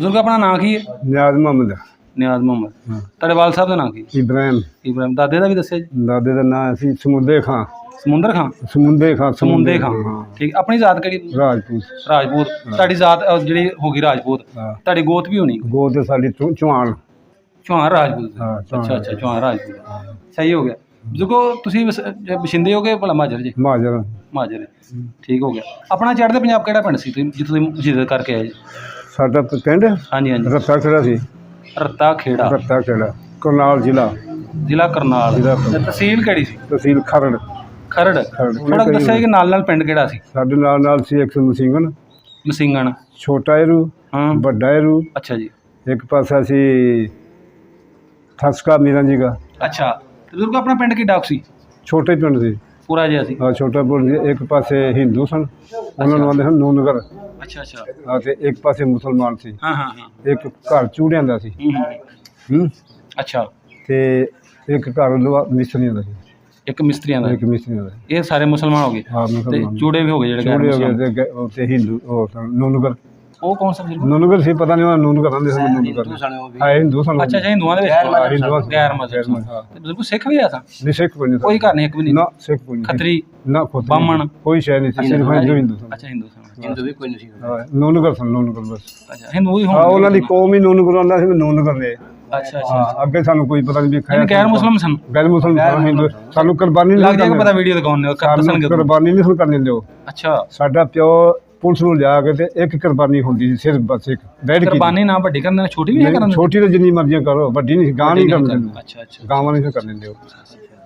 ਬਜ਼ੁਰਗ ਆਪਣਾ ਨਾਂ ਕੀ ਹੈ? ਨਿਆਜ਼ ਮੁਹੰਮਦ। ਨਿਆਜ਼ ਮੁਹੰਮਦ। ਤੁਹਾਡੇ ਵਾਲ ਸਾਹਿਬ ਦਾ ਨਾਂ ਕੀ? ਇਬਰਾਹਿਮ। ਇਬਰਾਹਿਮ। ਦਾਦੇ ਦਾ ਵੀ ਦੱਸਿਆ ਜੀ? ਦਾਦੇ ਦਾ ਨਾਂ ਸੀ ਸਮੁੰਦੇ ਖਾਂ। ਸਮੁੰਦਰ ਖਾਂ। ਸਮੁੰਦੇ ਖਾਂ। ਸਮੁੰਦੇ ਖਾਂ। ਠੀਕ। ਆਪਣੀ ਜ਼ਾਤ ਕਿਹੜੀ? ਰਾਜਪੂਤ। ਰਾਜਪੂਤ। ਤੁਹਾਡੀ ਜ਼ਾਤ ਜਿਹੜੀ ਹੋ ਗਈ ਰਾਜਪੂਤ। ਤੁਹਾਡੀ ਗੋਤ ਵੀ ਹੋਣੀ? ਗੋਤ ਤੇ ਸਾਡੀ ਚੌਹਾਨ। ਚੌਹਾਨ ਰਾਜਪੂਤ। ਚੌਹਾਨ। ਅੱਛਾ ਚੌਹਾਨ ਰਾਜਪੂਤ। ਸਹੀ ਹੋ ਗਿਆ। ਬਜ਼ੁਰਗੋ ਤੁਸੀਂ ਬਸ਼ਿੰਦੇ ਹੋ ਗਏ ਭਲਾ ਮਾਜਰ ਜੀ? ਮਾਜਰ। ਮਾਜਰ। ਠੀਕ ਹੋ ਗਿਆ। ਆਪਣਾ ਚੜ੍ਹਦੇ ਪੰਜਾਬ ਕਿਹੜਾ ਪਿੰਡ ਸੀ ਜਿੱਥੋਂ ਤੁਸੀਂ ਮਸਜਿਦ ਕਰਕੇ ਆਏ ਜੀ? ਸਾਡਾ ਪਿੰਡ ਹਾਂਜੀ ਹਾਂਜੀ। ਰੱਤਾ ਖੇੜਾ ਸੀ। ਰੱਤਾ ਖੇੜਾ। ਰੱਤਾ ਖੇੜਾ ਕਰਨਾਲ ਜ਼ਿਲ੍ਹਾ। ਜ਼ਿਲ੍ਹਾ ਕਰਨਾਲ। ਤਹਿਸੀਲ ਕਿਹੜੀ ਸੀ? ਤਹਿਸੀਲ ਖਰੜ। ਖਰੜ। ਥੋੜਾ ਦੱਸਿਆ ਕਿ ਨਾਲ ਨਾਲ ਪਿੰਡ ਕਿਹੜਾ ਸੀ? ਸਾਡੇ ਨਾਲ ਸੀ ਇੱਕ ਮਸੀਂਗਣ। ਮਸੀਂਗਣ। ਛੋਟਾ ਏਰੂ। ਹਾਂ। ਵੱਡਾ ਏਰੂ। ਅੱਛਾ ਜੀ। ਇੱਕ ਪਾਸਾ ਸੀ ਠਸਕਾ ਮੀਰਾਂ ਜੀ ਦਾ। ਅੱਛਾ। ਤੇ ਬਜ਼ੁਰਗ ਆਪਣਾ ਪਿੰਡ ਕਿੱਡਾ ਸੀ? ਛੋਟੇ ਪਿੰਡ ਸੀ। ਪੂਰਾ ਜਿਹਾ ਸੀ? ਹਾਂ ਛੋਟਾ ਪਿੰਡ ਸੀ। ਇੱਕ ਪਾਸੇ ਹਿੰਦੂ ਸਨ, ਉਹਨਾਂ ਨੂੰ ਆਉਂਦੇ ਸਨ ਨੂਨਗਰ। ਅੱਛਾ ਅੱਛਾ। ਅਤੇ ਇੱਕ ਪਾਸੇ ਮੁਸਲਮਾਨ ਸੀ। ਹਾਂ ਹਾਂ ਹਾਂ। ਇੱਕ ਘਰ ਚੂੜਿਆਂ ਦਾ ਸੀ। ਅੱਛਾ। ਤੇ ਇੱਕ ਘਰ ਮਿਸਤਰੀਆਂ ਦਾ ਸੀ। ਇੱਕ ਮਿਸਤਰੀਆਂ ਦਾ। ਇੱਕ ਮਿਸਤਰੀਆਂ ਦਾ। ਇਹ ਸਾਰੇ ਮੁਸਲਮਾਨ ਹੋ ਗਏ? ਹਾਂ ਮੁਸਲਮਾਨ। ਚੂੜੇ ਵੀ ਹੋ ਗਏ ਜਿਹੜੇ? ਚੂੜੇ ਹੋ ਗਏ ਤੇ ਹਿੰਦੂ ਨੂਨਗਰ। ਉਹ ਕੌਣ ਸਾ? ਨੂਨਗਰ ਸੀ, ਪਤਾ ਨਹੀਂ ਉਹ ਨੂਨਗਰ ਆਉਂਦੇ ਸਨ। ਨੂਨਗਰ ਹਾਂ ਹਿੰਦੂ ਸਨ। ਅੱਛਾ ਅੱਛਾ। ਹਿੰਦੂਆਂ ਦੇ ਵਿੱਚ ਗੈਰ ਮਜ਼ਹਬ। ਤੇ ਬਜ਼ੁਰਗ ਸਿੱਖ ਵੀ ਆ ਸਾ? ਨਹੀਂ ਸਿੱਖ ਕੋਈ ਨਹੀਂ। ਕੋਈ ਘਰ ਨਹੀਂ? ਇੱਕ ਵੀ ਨਹੀਂ? ਨਾ ਸਿੱਖ ਕੋਈ ਨਹੀਂ। ਖੱਤਰੀ? ਨਾ ਬਾਹਮਣ? ਕੋਈ ਸ਼ੈ ਨਹੀਂ ਸੀ। ਸਿਰਫ ਹਿੰਦੂ ਸਨ। ਅੱਛਾ ਹਿੰਦੂ ਸਨ। ਹਿੰਦੂ ਵੀ ਕੋਈ ਨਹੀਂ ਸੀ? ਨੂਨਗਰ ਸਨ। ਨੂਨਗਰ ਬਸ। ਅੱਛਾ ਹਿੰਦੂ ਹੀ ਹਾਂ ਉਹਨਾਂ ਦੀ ਕੌਮ ਹੀ ਨੂਨਗਰ ਆਉਂਦਾ ਸੀ। ਨੂਨਗਰ ਨੇ। ਅੱਛਾ ਅੱਛਾ। ਅੱਗੇ ਸਾਨੂੰ ਕੋਈ ਪਤਾ ਨਹੀਂ ਵੀ ਗੈਰ ਮੁਸਲਮ ਸਨ? ਗੈਰ ਮੁਸਲਮ ਹਿੰਦੂ। ਸਾਨੂੰ ਕੁਰਬਾਨੀ ਲੱਗ ਜਾਏਗਾ ਪਤਾ ਵੀਡੀਓ ਦਿਖਾਉਣੇ ਕੁਰਬਾਨੀ ਨਹੀਂ ਕਰਨ ਦਿੰਦੇ ਉਹ। ਅੱਛਾ। ਸਾਡਾ ਪਿਓ ਪੁਲਿਸ ਨੂੰ ਲਿਆ ਕੇ ਤੇ ਇੱਕ ਕੁਰਬਾਨੀ ਹੁੰਦੀ ਸੀ ਸਿਰਫ, ਬਸ ਇੱਕ ਬੈਠ ਕੇ। ਕੁਰਬਾਨੀ ਨਾ ਵੱਡੀ ਕਰਨ, ਛੋਟੀ ਵੀ ਨਹੀਂ ਕਰਨ? ਛੋਟੀ ਤਾਂ ਜਿੰਨੀ ਮਰਜ਼ੀ ਕਰੋ, ਵੱਡੀ ਨਹੀਂ। ਗਾਂ ਨਹੀਂ ਕਰਨ ਦਿੰਦੇ। ਅੱਛਾ ਅੱਛਾ। ਗਾਵਾਂ ਨਹੀਂ ਕਰਨ ਦਿੰਦੇ ਉਹ।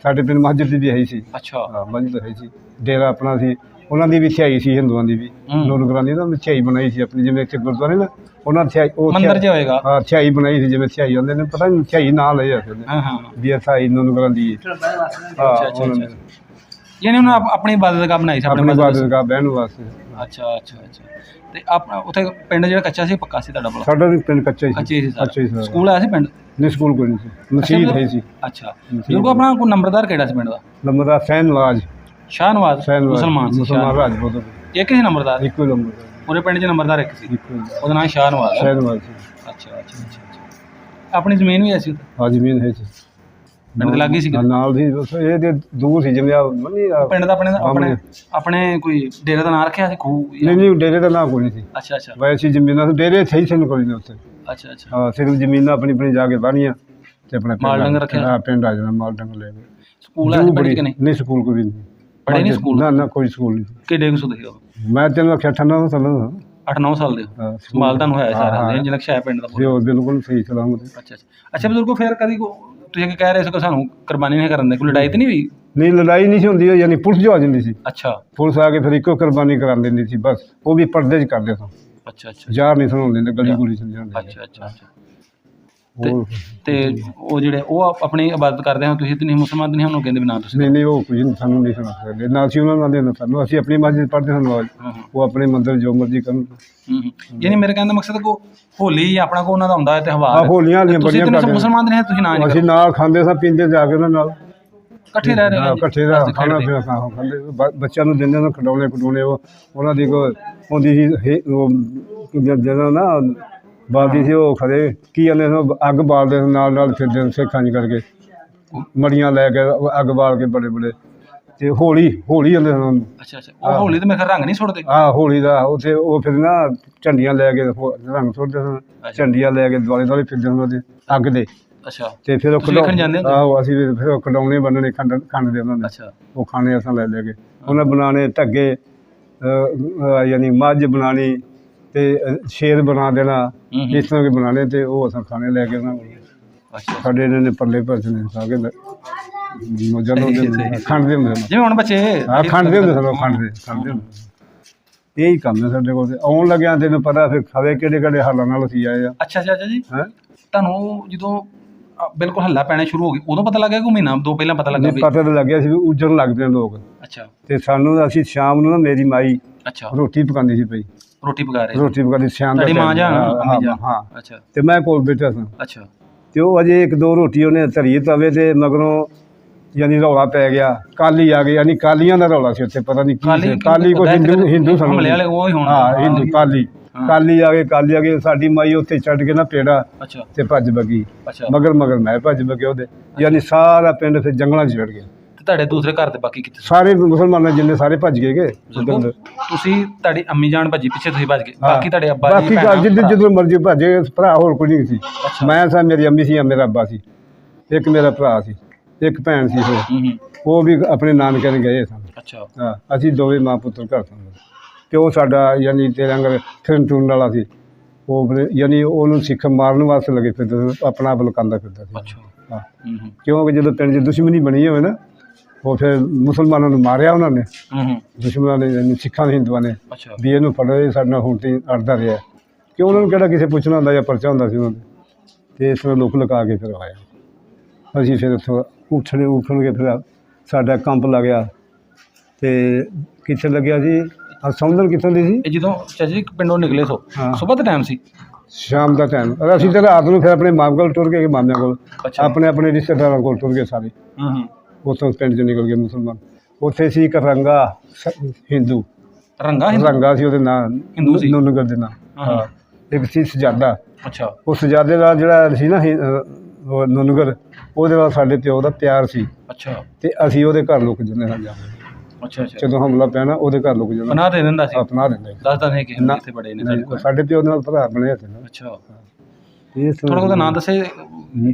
ਸਾਡੇ ਪਿੰਡ ਮਸਜਿਦ ਵੀ ਹੈ ਸੀ। ਅੱਛਾ। ਹਾਂ ਮਸਜਿਦ ਹੈ ਸੀ। ਡੇਰਾ ਆਪਣਾ ਸੀ। ਉਹਨਾਂ ਦੀ ਵੀ ਥਿਆਈ ਸੀ, ਹਿੰਦੂਆਂ ਦੀ ਵੀ। ਨੂਨਗਰਾਂ ਦੀ ਨਾ ਥਿਆਈ ਬਣਾਈ ਸੀ ਆਪਣੀ, ਜਿਵੇਂ ਇੱਥੇ ਗੁਰਦੁਆਰੇ ਨਾ ਉਹਨਾਂ ਥਿਆਈ ਉਹ ਮੰਦਿਰ ਜਿਹਾ ਹੋਏਗਾ। ਹਾਂ ਥਿਆਈ ਬਣਾਈ ਸੀ, ਜਿਵੇਂ ਥਿਆਈ ਹੁੰਦੇ ਨੇ, ਪਤਾ ਨਹੀਂ ਥਿਆਈ ਨਾਂ ਲਏ ਜਾਂਦੇ ਨੇ। ਹਾਂ ਹਾਂ। ਵੀ ਥਿਆਈ ਨੂਨਗਰਾਂ ਦੀ। ਅੱਛਾ ਅੱਛਾ। ਯਾਨੀ ਉਹਨਾਂ ਆਪਣੀ ਇਬਾਦਤਗਾਹ ਬਣਾਈ ਸੀ? ਆਪਣੀ ਇਬਾਦਤਗਾਹ ਬਹਿਣ ਵਾਸਤੇ। ਅੱਛਾ ਅੱਛਾ ਅੱਛਾ। ਤੇ ਆਪਣਾ ਉੱਥੇ ਪਿੰਡ ਜਿਹੜਾ ਕੱਚਾ ਸੀ ਪੱਕਾ ਸੀ ਤੁਹਾਡਾ? ਭਲਾ ਸਾਡਾ ਵੀ ਪਿੰਡ ਕੱਚਾ ਹੀ ਸੀ। ਕੱਚਾ ਹੀ ਸੀ। ਸਕੂਲ ਆਇਆ ਸੀ ਪਿੰਡ? ਨਹੀਂ ਸਕੂਲ ਕੋਈ ਨਹੀਂ ਸੀ, ਮਸਜਿਦ ਹੈ ਸੀ। ਅੱਛਾ। ਬਜ਼ੁਰਗੋ ਆਪਣਾ ਕੋਈ ਨੰਬਰਦਾਰ ਕਿਹੜਾ ਸੀ ਪਿੰਡ ਦਾ? ਨੰਬਰਦਾਰ ਸ਼ਾਹਨਵਾਜ਼। ਸ਼ਾਹਨਵਾਜ਼ ਮੁਸਲਮਾਨ ਸੀ? ਮੁਸਲਮਾਨ ਰਾਜਪੂਤ। ਇੱਕ ਹੀ ਨੰਬਰਦਾਰ? ਇੱਕੋ ਹੀ ਨੰਬਰਦਾਰ ਪੂਰੇ ਪਿੰਡ 'ਚ ਨੰਬਰਦਾਰ ਇੱਕ ਸੀ? ਉਹਦਾ ਨਾਮ ਸ਼ਾਹਨਵਾਜ਼? ਸ਼ਾਹਨਵਾਜ਼ ਸੀ। ਅੱਛਾ ਅੱਛਾ ਅੱਛਾ। ਆਪਣੀ ਜ਼ਮੀਨ ਵੀ ਐਸੀ? ਹਾਂ ਜ਼ਮੀਨ ਹੈ ਸੀ। ਪਿੰਡ ਦੇ ਲਾਗੇ ਸੀ? ਨਾਲ ਸੀ। ਇਹ ਤੇ ਦੂਰ ਸੀ ਜਿਵੇਂ ਪਿੰਡ ਦਾ ਆਪਣੇ ਕੋਈ ਡੇਰੇ ਦਾ ਨਾਂ ਰੱਖਿਆ ਸੀ? ਖੂਹ? ਨਹੀਂ ਡੇਰੇ ਦਾ ਨਾਂ ਕੋਈ ਨਹੀਂ ਸੀ। ਅੱਛਾ ਅੱਛਾ। ਵੈਸੇ ਜ਼ਮੀਨਾਂ ਡੇਰੇ ਇੱਥੇ ਹੀ ਸਨ ਕੋਈ ਨਹੀਂ ਉੱਥੇ। ਅੱਛਾ ਅੱਛਾ। ਹਾਂ ਸਿਰਫ ਜ਼ਮੀਨਾਂ ਆਪਣੀ ਆਪਣੀ ਜਾ ਕੇ ਬਾਹਣੀਆਂ ਤੇ ਆਪਣਾ ਮਾਲ ਡੰਗਰ ਰੱਖਿਆ? ਹਾਂ ਪਿੰਡ ਆ ਜਾਣਾ ਮਾਲ ਡੰਗਰ ਲੈ ਕੇ। ਸਕੂਲ ਆਇਆ ਪਿੰਡ 'ਚ ਕਿ ਨਹੀਂ? ਨਹੀਂ ਸਕੂਲ ਕੋਈ ਨਹੀਂ ਪੜ੍ਹੇ ਨਹੀਂ ਸਕੂਲ? ਨਾ ਨਾ ਕੋਈ ਸਕੂਲ ਨਹੀਂ। ਕਿੱਡੇ ਕੁ ਸੁਦੇ ਹੋ? ਮੈਂ ਤੈਨੂੰ ਆਖਿਆ 98 ਸਾਲਾਂ ਦਾ। 8-9 ਸਾਲ ਦੇ ਹੋ? ਮਾਲ ਤੁਹਾਨੂੰ ਹੋਇਆ ਸਾਰਾ ਜਨਕਸ਼ਾ ਪਿੰਡ ਦਾ? ਬਿਲਕੁਲ ਸਹੀ ਸਲਾਮਤ। ਅੱਛਾ ਅੱਛਾ। ਅੱਛਾ ਬਜ਼ੁਰਗੋ ਫਿਰ ਕਦੀ ਤੁਸੀਂ ਕਹਿ ਰਹੇ ਸੀ ਕਿ ਸਾਨੂੰ ਕੁਰਬਾਨੀ ਨਹੀਂ ਕਰਨ ਦੇ, ਕੋਈ ਲੜਾਈ ਤਾਂ ਨਹੀਂ ਹੋਈ? ਨਹੀਂ ਲੜਾਈ ਨਹੀਂ ਸੀ ਹੁੰਦੀ, ਯਾਨੀ ਪੁਲਿਸ ਜੋ ਆ ਜਾਂਦੀ ਸੀ। ਅੱਛਾ। ਪੁਲਿਸ ਆ ਕੇ ਫਿਰ ਇੱਕੋ ਕੁਰਬਾਨੀ ਕਰਾ ਦਿੰਦੀ ਸੀ ਬਸ, ਉਹ ਵੀ ਪਰਦੇ 'ਚ ਕਰਦੇ ਸਨ। ਅੱਛਾ ਅੱਛਾ। ਯਾਰ ਨਹੀਂ ਸੁਣਾਉਂਦੇ ਦਿੰਦੇ, ਗਲੀ ਗੁਲੀ ਸਮਝਾਉਂਦੇ। ਅੱਛਾ ਅੱਛਾ ਅੱਛਾ। ਤੇ ਉਹ ਜਿਹੜੇ ਉਹ ਆਪਣੀ ਇਬਾਦਤ ਕਰਦੇ ਹਨ, ਤੁਸੀਂ ਤਾਂ ਨਹੀਂ ਮੁਸਲਮਾਨ ਨਹੀਂ ਉਹਨੂੰ ਕਹਿੰਦੇ ਵੀ ਨਾ ਤੁਸੀਂ? ਨਹੀਂ ਉਹ ਕੁਝ ਸਾਨੂੰ ਨਹੀਂ ਸੁਣਾ ਸਕਦੇ, ਨਾ ਅਸੀਂ ਉਹਨਾਂ ਨਾਲ ਸਾਨੂੰ। ਅਸੀਂ ਆਪਣੀ ਮਸਜਿਦ ਪੜ੍ਹਦੇ ਹਾਂ ਨਮਾਜ਼, ਉਹ ਆਪਣੇ ਮੰਦਰ ਜੋ ਮਰਜ਼ੀ ਕਰਨ। ਯਾਨੀ ਮੇਰੇ ਕਹਿਣ ਦਾ ਮਕਸਦ ਕੋ ਹੋਲੀ ਆਪਣਾ ਕੋ ਉਹਨਾਂ ਦਾ ਹੁੰਦਾ ਹੈ ਤਿਉਹਾਰ? ਹੋਲੀਆਂ ਵਾਲੀਆਂ ਬੜੀਆਂ ਕਰਦੇ। ਮੁਸਲਮਾਨ ਨਹੀਂ ਤੁਸੀਂ ਨਾ? ਅਸੀਂ ਨਾਲ ਖਾਂਦੇ ਸਾਂ, ਪੀਂਦੇ ਜਾ ਕੇ ਉਹਨਾਂ ਨਾਲ ਇਕੱਠੇ ਰਹਿ ਰਹੇ? ਇਕੱਠੇ ਦਾ ਖਾਣਾ ਪੀਣਾ ਖਾਂਦੇ, ਬੱਚਿਆਂ ਨੂੰ ਦਿੰਦੇ ਨੇ ਖਿਡੌਣੇ ਖਿਡੌਣੇ। ਉਹਨਾਂ ਦੀ ਕੋਈ ਹੁੰਦੀ ਸੀ ਜਦੋਂ ਨਾ ਬਾਲਦੀ ਸੀ, ਉਹ ਖੜੇ ਕੀ ਕਹਿੰਦੇ ਅੱਗ ਬਾਲਦੇ ਨਾਲ ਨਾਲ ਫਿਰਦੇ ਸਿੱਖਾਂ ਜੀ ਕਰਕੇ, ਮੜੀਆਂ ਲੈ ਕੇ ਅੱਗ ਬਾਲ ਕੇ ਬੜੇ ਬੜੇ। ਤੇ ਹੋਲੀ ਆਉਂਦੇ ਸਨ ਉਹਨੂੰ। ਅੱਛਾ ਅੱਛਾ। ਉਹ ਹੋਲੀ ਤੇ ਮੇਰੇ ਰੰਗ ਨਹੀਂ ਸੁੱਟਦੇ? ਹਾਂ ਹੋਲੀ ਦਾ ਉੱਥੇ ਉਹ ਫਿਰ ਨਾ ਝੰਡੀਆਂ ਲੈ ਕੇ ਰੰਗ ਸੁੱਟਦੇ ਸਨ, ਝੰਡੀਆਂ ਲੈ ਕੇ ਦੁਆਲੇ ਦੁਆਲੇ ਫਿਰਦੇ ਹੁੰਦੇ ਅੱਗ ਦੇ। ਅੱਛਾ। ਤੇ ਫਿਰ ਉਹ ਆਹੋ ਅਸੀਂ ਫਿਰ ਉਹ ਖਿਡੌਣੇ ਬੰਨਣੇ ਖੰਡ ਦੇ ਉਹਨਾਂ ਦੇ। ਅੱਛਾ। ਉਹ ਖਾਣੇ ਅਸਾਂ ਲੈ ਕੇ ਉਹਨਾਂ ਬਣਾਉਣੇ ਢੱਗੇ, ਯਾਨੀ ਮੱਝ ਬਣਾਉਣੀ ਤੇ ਸ਼ੇਰ ਬਣਾ ਦੇਣਾ, ਇਸ ਤਰ੍ਹਾਂ ਕੇ ਬਣਾਉਣੇ ਤੇ ਉਹ ਅਸਾਂ ਖਾਣੇ ਲੈ ਕੇ ਉਹਨਾਂ ਕੋਲ। ਸਾਡੇ ਇਹਨਾਂ ਨੇ ਪੱਲੇ ਭਰਨੇ ਖਾ ਕੇ ਜਦੋਂ ਖੰਡ ਦੇ ਹੁੰਦੇ ਜਿਵੇਂ ਹੁਣ ਬੱਚੇ ਖੰਡ ਦੇ ਹੁੰਦੇ ਸਨ, ਖੰਡ ਦੇ ਹੁੰਦੇ। ਇਹੀ ਕੰਮ ਹੈ ਸਾਡੇ ਕੋਲ। ਤੇ ਆਉਣ ਲੱਗਿਆ ਤੈਨੂੰ ਪਤਾ ਫਿਰ ਖਵੇ ਕਿਹੜੇ ਕਿਹੜੇ ਹਾਲਾਂ ਨਾਲ ਅਸੀਂ ਆਏ ਆ। ਅੱਛਾ ਅੱਛਾ ਜੀ। ਤੁਹਾਨੂੰ ਜਦੋਂ ਬਿਲਕੁਲ ਹੱਲਾ ਪੈਣਾ ਸ਼ੁਰੂ ਹੋ ਗਈ ਉਦੋਂ ਪਤਾ ਲੱਗਿਆ ਕਿ ਮਹੀਨਾ ਦੋ ਪਹਿਲਾਂ ਪਤਾ ਲੱਗਾ? ਪਤਾ ਤਾਂ ਲੱਗਿਆ ਸੀ ਵੀ ਉੱਜਣ ਲੱਗਦੇ ਲੋਕ। ਅੱਛਾ। ਤੇ ਸਾਨੂੰ ਅਸੀਂ ਸ਼ਾਮ ਨੂੰ ਨਾ ਮੇਰੀ ਮਾਈ ਅੱਛਾ ਰੋਟੀ ਪਕਾਉਂਦੀ ਸੀ ਪਈ। ਰੋਟੀ ਪਕਾ ਪਕਾਉਂਦੀ ਸ਼ਾਮ ਦਾ ਮਾਂ ਜਾਂ? ਹਾਂ। ਅੱਛਾ। ਤੇ ਮੈਂ ਕੋਲ ਬੈਠਾ ਸਾਂ। ਅੱਛਾ। ਤੇ ਉਹ ਅਜੇ ਇੱਕ ਦੋ ਰੋਟੀ ਉਹਨੇ ਧਰੀ ਤਵੇ ਤੇ ਮਗਰੋਂ ਯਾਨੀ ਰੌਲਾ ਪੈ ਗਿਆ, ਕਾਲੀ ਆ ਗਈ, ਯਾਨੀ ਕਾਲੀਆਂ ਦਾ ਰੌਲਾ ਸੀ ਉੱਥੇ, ਪਤਾ ਨਹੀਂ ਕੀ ਕਾਲੀ ਕੋਈ ਹਿੰਦੂ ਸਨ। ਹਮਲੇ ਵਾਲੇ ਉਹ ਹੀ ਹੋਣ। ਹਾਂ ਹਿੰਦੂ ਕਾਲੀ। ਕਾਲੀ ਆ ਗਏ ਸਾਡੀ ਮਾਈ ਉੱਥੇ ਛੱਡ ਕੇ ਨਾ ਪੇੜਾ ਅੱਛਾ ਤੇ ਭੱਜ ਬਗੀ ਅੱਛਾ। ਮਗਰ ਮੈਂ ਭੱਜ ਬਗੇ ਉਹਦੇ, ਯਾਨੀ ਸਾਰਾ ਪਿੰਡ ਫਿਰ ਜੰਗਲਾਂ 'ਚ ਛੱਡ ਗਿਆ। ਤੇ ਤੁਹਾਡੇ ਦੂਸਰੇ ਘਰ ਦੇ ਬਾਕੀ ਕਿੱਥੇ? ਸਾਰੇ ਮੁਸਲਮਾਨ ਜਿੰਨੇ ਸਾਰੇ ਭੱਜ ਗਏ ਕਿ ਬਿਲਕੁਲ। ਤੁਸੀਂ ਤੁਹਾਡੀ ਅੰਮੀ ਜਾਨ ਭੱਜੀ, ਪਿੱਛੇ ਤੁਸੀਂ ਭੱਜ ਗਏ, ਹਾਂ। ਬਾਕੀ ਤੁਹਾਡੇ ਅੱਬਾ ਜੀ ਬਾਕੀ ਭੈਣਾਂ, ਜਦੋਂ ਮਰਜ਼ੀ ਭੱਜੇ, ਭਰਾ ਹੋਰ ਕੋਈ ਨਹੀਂ ਸੀ। ਮੈਂ ਸਾਂ, ਮੇਰੀ ਅੰਮੀ ਸੀ, ਮੇਰਾ ਅੱਬਾ ਸੀ, ਇੱਕ ਮੇਰਾ ਭਰਾ ਸੀ, ਇੱਕ ਭੈਣ ਸੀ ਫਿਰ, ਹੂੰ ਹੂੰ ਉਹ ਵੀ ਆਪਣੇ ਨਾਨਕੇ ਨੇ ਗਏ ਸਨ। ਅੱਛਾ ਹਾਂ, ਅਸੀਂ ਦੋਵੇਂ ਮਾਂ ਪੁੱਤਰ ਘਰ ਸਨ। ਤੇ ਉਹ ਸਾਡਾ ਯਾਨੀ ਤੇਰੇ ਅੰਗਰ ਫਿਰਨ ਟੁਰਨ ਵਾਲਾ ਸੀ, ਉਹ ਯਾਨੀ ਉਹਨੂੰ ਸਿੱਖ ਮਾਰਨ ਵਾਸਤੇ ਲੱਗੇ ਫਿਰਦਾ ਸੀ, ਆਪਣਾ ਆਪ ਲੁਕਾਉਂਦਾ ਫਿਰਦਾ ਸੀ। ਅੱਛਾ ਹਾਂ, ਹੂੰ ਹੂੰ ਕਿਉਂਕਿ ਜਦੋਂ ਪਿੰਡ 'ਚ ਦੁਸ਼ਮਣੀ ਬਣੀ ਹੋਵੇ ਨਾ, ਉਹ ਫਿਰ ਮੁਸਲਮਾਨਾਂ ਨੂੰ ਮਾਰਿਆ ਉਹਨਾਂ ਨੇ, ਹੂੰ ਦੁਸ਼ਮਣਾਂ ਨੇ, ਯਾਨੀ ਸਿੱਖਾਂ ਦੇ ਹਿੰਦੂਆਂ ਨੇ ਅੱਛਾ ਵੀ ਇਹਨੂੰ ਫੜੋ, ਇਹ ਸਾਡੇ ਨਾਲ ਹੁਣ ਤੇ ਅੜਦਾ ਰਿਹਾ, ਕਿ ਉਹਨਾਂ ਨੂੰ ਕਿਹੜਾ ਕਿਸੇ ਪੁੱਛਣਾ ਹੁੰਦਾ ਜਾਂ ਪਰਚਾ ਹੁੰਦਾ ਸੀ ਉਹਨਾਂ ਦੇ। ਤੇ ਇਸ ਤਰ੍ਹਾਂ ਲੋਕ ਲੁਕਾ ਕੇ ਫਿਰ ਆਇਆ। ਅਸੀਂ ਫਿਰ ਉੱਥੋਂ ਉੱਠਣ ਕੇ ਫਿਰ ਸਾਡਾ ਕੰਪ ਲੱਗਿਆ। ਤੇ ਕਿੱਥੇ ਲੱਗਿਆ ਸੀ, ਸਮਝਣ ਕਿੱਥੋਂ ਦੀ ਸੀ, ਇਹ ਜਦੋਂ ਚਾਚਾ ਜੀ ਪਿੰਡੋਂ ਨਿਕਲੇ ਸੋ ਹਾਂ। ਸਵੇਰ ਦਾ ਟਾਈਮ ਸੀ? ਸ਼ਾਮ ਦਾ ਟਾਈਮ। ਅਸੀਂ ਤਾਂ ਰਾਤ ਨੂੰ ਫਿਰ ਆਪਣੇ ਮਾਮ ਕੋਲ ਟੁਰ ਗਏ, ਮਾਮਿਆਂ ਕੋਲ, ਅੱਛਾ ਆਪਣੇ ਰਿਸ਼ਤੇਦਾਰਾਂ ਕੋਲ ਟੁਰ ਗਏ ਸਾਰੇ। ਹੂੰ ਹੂੰ ਉੱਥੋਂ ਪਿੰਡ 'ਚ ਨਿਕਲ ਗਏ ਮੁਸਲਮਾਨ। ਉੱਥੇ ਸੀ ਇੱਕ ਰੰਗਾ ਹਿੰਦੂ, ਰੰਗਾ ਹਿੰਦੂ? ਰੰਗਾ ਸੀ ਉਹਦੇ ਨਾਂ, ਹਿੰਦੂ ਸੀ? ਨੂਨਗਰ ਦੇ ਨਾਂ। ਹਾਂ। ਹਾਂ, ਇੱਕ ਸੀ ਸਜਾਦਾ। ਅੱਛਾ ਉਹ ਸਜਾਦੇ ਦਾ ਜਿਹੜਾ ਸੀ ਨਾ ਉਹ ਨੂਨਗਰ, ਉਹਦੇ ਨਾਲ ਸਾਡੇ ਪਿਓ ਦਾ ਪਿਆਰ ਸੀ। ਅੱਛਾ ਤੇ ਅਸੀਂ ਉਹਦੇ ਘਰ ਲੁਕ ਜਾਂਦੇ ਹਾਂ ਜਾ ਕੇ। ਅੱਛਾ ਅੱਛਾ। ਜਦੋਂ ਹਮਲਾ ਪਿਆ ਨਾ, ਉਹਦੇ ਘਰ ਲੁਕ ਜਾਂਦਾ। ਬਣਾ ਦੇ ਦਿੰਦਾ ਸੀ? ਆਪਣਾ ਦਿੰਦਾ ਸੀ। ਦੱਸਦਾ ਸੀ ਕਿ ਇੱਥੇ ਬੜੇ ਨੇ ਸਾਡੇ ਕੋਲ? ਸਾਡੇ ਪਿਓ ਨਾਲ ਭਰਾ ਬਣਿਆ ਸੀ ਨਾ। ਅੱਛਾ ਇਸ ਥੋੜਾ ਉਹਦਾ ਨਾਮ ਦੱਸੇ,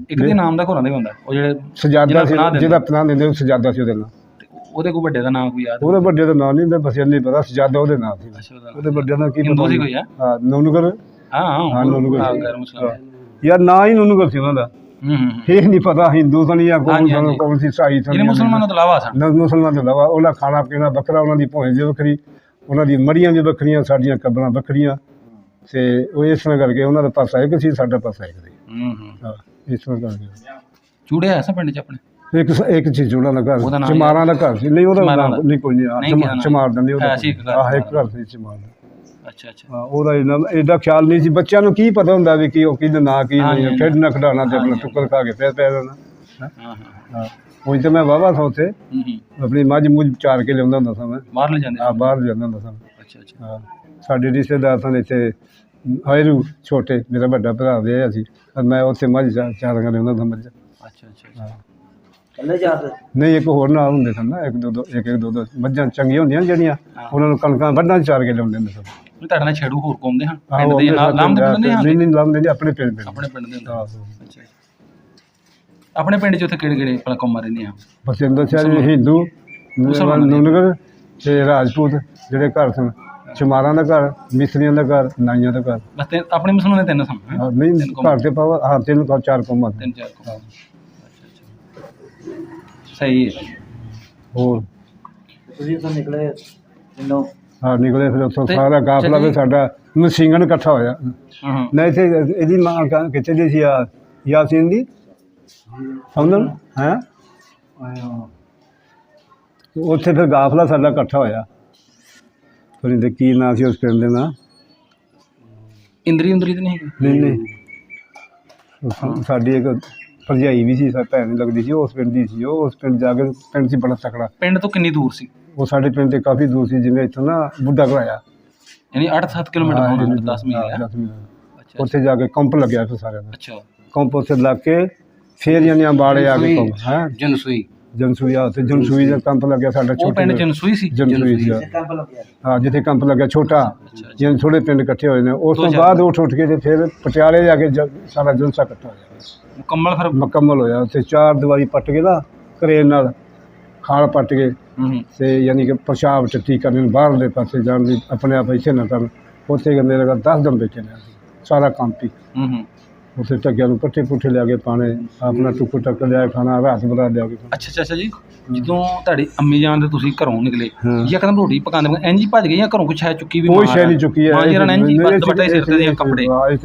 ਇੱਕ ਦੇ ਨਾਮ ਦਾ ਘੋਰਾਂ ਦੇ ਹੁੰਦਾ ਉਹ ਜਿਹੜੇ ਸਜਾਦਾ ਸੀ, ਜਿਹਦਾ ਆਪਣਾ ਦਿੰਦੇ ਉਹ ਸਜਾਦਾ ਸੀ ਉਹਦੇ ਨਾਲ। ਤੇ ਉਹਦੇ ਕੋਈ ਵੱਡੇ ਦਾ ਨਾਮ ਕੋਈ ਯਾਦ? ਉਹਦੇ ਵੱਡੇ ਦਾ ਨਾਂ ਨਹੀਂ ਹੁੰਦਾ, ਬਸ ਇੰਨੀ ਪਤਾ ਸਜਾਦਾ ਉਹਦੇ ਨਾਂ ਸੀ। ਅੱਛਾ ਉਹਦੇ ਵੱਡੇ ਦਾ ਕੀ ਹਿੰਦੂ ਪਤਾ ਸੀ ਕੋਈ? ਹਾਂ, ਨੂਨਗਰ। ਹਾਂ ਹਾਂ, ਨੂਨਗਰ ਹਾਂ ਸੀ। ਗੈਰ ਮੁਸਲਮਾਨ। ਯਾਰ ਨਾਂ ਹੀ ਨੂਨਗਰ ਸੀ ਉਹਨਾਂ ਦਾ। ਹੂੰ ਹੂੰ ਇਹ ਨਹੀਂ ਪਤਾ ਹਿੰਦੂ ਸਨ ਜਾਂ ਹਾਂਜੀ, ਹਾਂਜੀ। ਕੌਣ ਸੀ, ਸਾਈ ਸਨ। ਜਿਹੜੇ ਮੁਸਲਮਾਨਾਂ ਤੋਂ ਇਲਾਵਾ ਸਨ? ਮੁਸਲਮਾਨ ਤੋਂ ਇਲਾਵਾ ਉਹਨਾਂ ਖਾਣਾ ਪੀਣਾ ਵੱਖਰਾ, ਉਹਨਾਂ ਦੀ ਭੋਜਨ ਵੀ ਵੱਖਰੀ, ਉਹਨਾਂ ਦੀ ਮੜੀਆਂ ਵੀ ਵੱਖਰੀਆਂ, ਸਾਡੀਆਂ ਕਬਰਾਂ ਵੱਖਰੀਆਂ। ਤੇ ਉਹ ਇਸ ਤਰ੍ਹਾਂ ਕਰਕੇ ਉਹਨਾਂ ਦਾ ਪਾਸਾ ਇੱਕ ਸੀ, ਸਾਡਾ ਪਾਸਾ ਇੱਕ ਸੀ। ਹੂੰ ਹੂੰ ਹਾਂ, ਇਸ ਤਰ੍ਹਾਂ ਕਰਕੇ ਚੂੜਿਆ ਐਸਾ ਪਿੰਡ 'ਚ ਆਪਣੇ? ਇੱਕ ਚੀਜ਼ ਜੋੜਾਂ ਦਾ ਉਹਦਾ ਘਰ, ਨਾਂ ਚਮਾਰਾਂ ਦਾ ਘਰ ਸੀ। ਨਹੀਂ, ਉਹਦਾ ਚਮਾਰਾਂ ਨਾਮ ਦਾ? ਨਹੀਂ, ਕੋਈ ਨਹੀਂ ਨਹੀਂ, ਕਿਹਾ ਨਾ। ਚਮਾਰ ਦਾ ਨਹੀਂ ਉਹਦਾ। ਹੈ ਸੀ ਇੱਕ ਘਰ। ਹਾਂ, ਇੱਕ ਘਰ ਸੀ ਚਮਾਰ ਦਾ। ਅੱਛਾ ਅੱਛਾ ਹਾਂ, ਉਹਦਾ ਇਹਦਾ ਖਿਆਲ ਨਹੀਂ ਸੀ। ਬੱਚਿਆਂ ਨੂੰ ਕੀ ਪਤਾ ਹੁੰਦਾ ਵੀ ਕੀ ਉਹ ਕਿਹਦਾ ਨਾਂ ਕੀ ਹਾਂਜੀ, ਨਹੀਂ, ਖੇਡਣਾ ਖਿਡਾਉਣਾ ਤੇ ਆਪਣਾ ਹਾਂਜੀ। ਟੁੱਕਰ ਖਾ ਕੇ ਫਿਰ ਪੈ ਜਾਣਾ। ਹਾਂ ਹਾਂ ਹਾਂ, ਉਹੀ ਤਾਂ ਮੈਂ ਵਾਹਵਾ ਸਾਂ ਉੱਥੇ, ਹੂੰ ਹੂੰ ਆਪਣੀ ਮੱਝ ਮੁੱਝ ਚਾਰ ਕੇ ਲਿਆਉਂਦਾ ਹੁੰਦਾ ਸਾਂ ਮੈਂ। ਬਾਹਰ ਲੈ ਜਾਂਦੇ? ਹਾਂ, ਬਾਹਰ ਜਾਂਦਾ ਹੁੰਦਾ ਸਾਂ। ਅੱਛਾ ਅੱਛਾ ਹਾਂ, ਸਾਡੇ ਰਿਸ਼ਤੇਦਾਰ ਸਨ ਇੱਥੇ ਆਇਰੂ ਛੋਟੇ, ਮੇਰਾ ਵੱਡਾ ਭਰਾ ਵਿਆਹਿਆ ਸੀ, ਮੈਂ ਉੱਥੇ ਮੱਝ ਚਾਰਾਂ ਲਿਆਉਂਦਾ ਸਾਂ ਮੱਝ। ਅੱਛਾ ਅੱਛਾ ਹਾਂ, ਕੱਲੇ ਜਾਂਦੇ? ਨਹੀਂ, ਇੱਕ ਹੋਰ ਨਾਲ ਹੁੰਦੇ ਸਨ ਨਾ, ਇੱਕ ਦੋ ਮੱਝਾਂ ਚੰਗੀਆਂ ਹੁੰਦੀਆਂ ਜਿਹੜੀਆਂ, ਉਹਨਾਂ ਨੂੰ ਕਣਕਾਂ ਵੱਢਾਂ 'ਚ ਚਾਰ ਕੇ ਲਿਆਉਂਦੇ ਹੁੰਦੇ ਸਨ। ਤੁਹਾਡੇ ਨਾਲ ਛੇੜੂ ਹੋਰ ਘੁੰਮਦੇ ਹਨ ਆਹੋ, ਪਿੰਡ ਦੇ ਨਾਮ ਦੇ ਪਿੰਡ ਦੇ? ਨਹੀਂ ਲਾਉਂਦੇ ਨਹੀਂ, ਆਪਣੇ ਪਿੰਡ। ਆਪਣੇ ਪਿੰਡ ਦੇ ਹੁੰਦੇ? ਆਹੋ, ਅੱਛਾ ਆਪਣੇ ਪਿੰਡ 'ਚ ਉੱਥੇ ਕਿਹੜੇ ਕਿਹੜੇ ਭਲਾ ਘੁੰਮ ਰਹਿੰਦੇ ਆ? ਬਸਿੰਦਰ ਸਿੰਘ ਹਿੰਦੂ, ਨੂਨਗਰ ਤੇ ਰਾਜਪੂਤ ਜਿਹੜੇ ਘਰ ਸਨ, ਚਮਾਰਾਂ ਦਾ ਘਰ, ਮਿਸਤਰੀਆਂ ਦਾ ਘਰ, ਨਾਈਆਂ ਦਾ ਘਰ। ਬਸ ਆਪਣੇ ਮੁਸਲਮਾਨ ਦੇ ਤਿੰਨ ਸਨ? ਹੈਂ? ਹਾਂ, ਨਹੀਂ, ਘਰ ਤੇ ਪਾਵਾ, ਹਾਂ, ਤਿੰਨ ਚਾਰ ਕੌਮਾਂ। ਤਿੰਨ ਚਾਰ ਘੁੰਮ। ਅੱਛਾ ਅੱਛਾ ਸਹੀ ਹੈ। ਹੋਰ ਤੁਸੀਂ ਉੱਥੋਂ ਨਿਕਲੇ ਪਿੰਡੋਂ? ਹਾਂ, ਨਿਕਲੇ ਫਿਰ ਉੱਥੋਂ ਤੇ ਸਾਰਾ ਕਾਫਲਾ ਵੀ ਸਾਡਾ ਮਸੀਂਗਣ ਇਕੱਠਾ ਹੋਇਆ। ਹਾਂ ਹਾਂ ਨਾ ਇੱਥੇ ਇਹਦੀ ਮਾਂ ਕਿੱਥੇ ਦੀ ਸੀ, ਯਾਸੀਨ ਦੀ ਸਮਝਣ ਹੈਂ, ਉੱਥੇ ਫਿਰ ਕਾਫਲਾ ਸਾਡਾ ਇਕੱਠਾ ਹੋਇਆ। ਫਿਰ ਇਹਦੇ ਕੀ ਨਾਂ ਸੀ ਉਸ ਪਿੰਡ ਦੇ ਨਾਂ? ਇੰਦਰੀ ਤੇ ਨਹੀਂ ਹੈਗੀ? ਨਹੀਂ ਸਾਡੀ ਇੱਕ ਭਰਜਾਈ ਵੀ ਸੀ, ਭੈਣ ਲੱਗਦੀ ਸੀ, ਉਸ ਪਿੰਡ ਦੀ ਸੀ। ਉਹ ਉਸ ਪਿੰਡ ਜਾ ਕੇ, ਪਿੰਡ ਸੀ ਬੜਾ ਤਕੜਾ। ਪਿੰਡ ਤੋਂ ਕਿੰਨੀ ਦੂਰ ਸੀ? ਉਹ ਸਾਡੇ ਪਿੰਡ ਤੇ ਕਾਫੀ ਦੂਰ ਸੀ, ਜਿਵੇਂ ਇੱਥੋਂ ਨਾ ਬੁੱਢਾ ਘਰਾਇਆ। ਯਾਨੀ 8-7 ਕਿਲੋਮੀਟਰ ਹੋਣਾ, 10 ਮੀਲ ਹੈ? 10 ਮੀਲ। ਅੱਛਾ ਉੱਥੇ ਜਾ ਕੇ ਕੰਪ ਲੱਗਿਆ ਫਿਰ ਸਾਰਿਆਂ ਦਾ। ਅੱਛਾ ਕੰਪ ਉੱਥੇ ਲੱਗ ਕੇ ਫਿਰ ਯਾਨੀ ਅੰਬਾੜੇ ਆ ਕੇ ਕੰਪ ਹੈ ਜਨਸੂਈ? ਜਨਸੂਈ ਆ, ਉੱਥੇ ਜਨਸੂਈ ਦਾ ਕੰਪ ਲੱਗਿਆ ਸਾਡਾ ਉਹ ਪਿੰਡ ਛੋਟਾ। ਜਨਸੂਈ ਸੀ? ਜਨਸੂਈ ਸੀ, ਕੰਪ ਲੱਗਿਆ? ਹਾਂ, ਜਿੱਥੇ ਕੰਪ ਲੱਗਿਆ ਛੋਟਾ, ਅੱਛਾ ਜਿਵੇਂ ਥੋੜੇ ਪਿੰਡ ਇਕੱਠੇ ਹੋਏ ਨੇ। ਉਸ ਤੋਂ ਦੋ ਬਾਅਦ ਉੱਠ ਕੇ ਤੇ ਫਿਰ ਪਟਿਆਲੇ ਜਾ ਕੇ ਸਾਰਾ ਜਲਸਾ ਇਕੱਠਾ ਹੋਇਆ, ਮੁਕੰਮਲ ਫਿਰ? ਮੁਕੰਮਲ ਹੋਇਆ। ਉੱਥੇ 4 ਦੀਵਾਰੀ ਪੱਟ ਕੇ ਨਾ, ਕਰੇਨ ਨਾਲ ਖਾਲ ਪੱਟ ਕੇ, ਹੂੰ ਤੇ ਯਾਨੀ ਕਿ ਪਿਸ਼ਾਬ ਟੱਟੀ ਕਰਨ ਬਾਹਰਲੇ ਪਾਸੇ ਜਾਣ ਦੀ, ਆਪਣੇ ਆਪ ਇੱਥੇ ਨਾ ਕਰਨ। ਉੱਥੇ ਮੇਰੇ ਕੋਲ 10 ਦਿਨ ਬੈਠੇ ਨੇ ਸਾਰਾ ਕੰਮ ਹੀ। ਹੂੰ ਉੱਥੇ ਟੱਗਿਆਂ ਨੂੰ ਪੱਠੇ ਪੁੱਠੇ ਲਿਆ ਕੇ ਪਾਣੇ, ਆਪਣਾ ਟੁੱਕ ਟੱਕ ਲਿਆ ਖਾਣਾ, ਰਾਤ ਬਰਾ ਲਿਆ ਕੇ ਖਾਣਾ। ਅੱਛਾ ਅੱਛਾ ਜੀ। ਜਦੋਂ ਤੁਹਾਡੀ ਅੰਮੀ ਜਾਨ ਤੇ ਤੁਸੀਂ ਘਰੋਂ ਨਿਕਲੇ, ਹਾਂ। ਯਕਦਮ ਰੋਟੀ ਪਕਾਉਂਦੇ ਇੰਜ ਹੀ ਭੱਜ ਗਏ ਜਾਂ ਘਰੋਂ ਕੁਛ ਹੈ ਚੁੱਕੀ ਵੀ? ਕੋਈ ਸ਼ੈ ਨਹੀਂ ਚੁੱਕੀ ਹੈ। ਮਾਂ ਜੀ ਨੇ ਇੰਜ ਹੀ ਬਸ ਦੁਪੱਟੇ ਸਿਰ ਤੇ ਜਾਂ ਕੱਪੜੇ?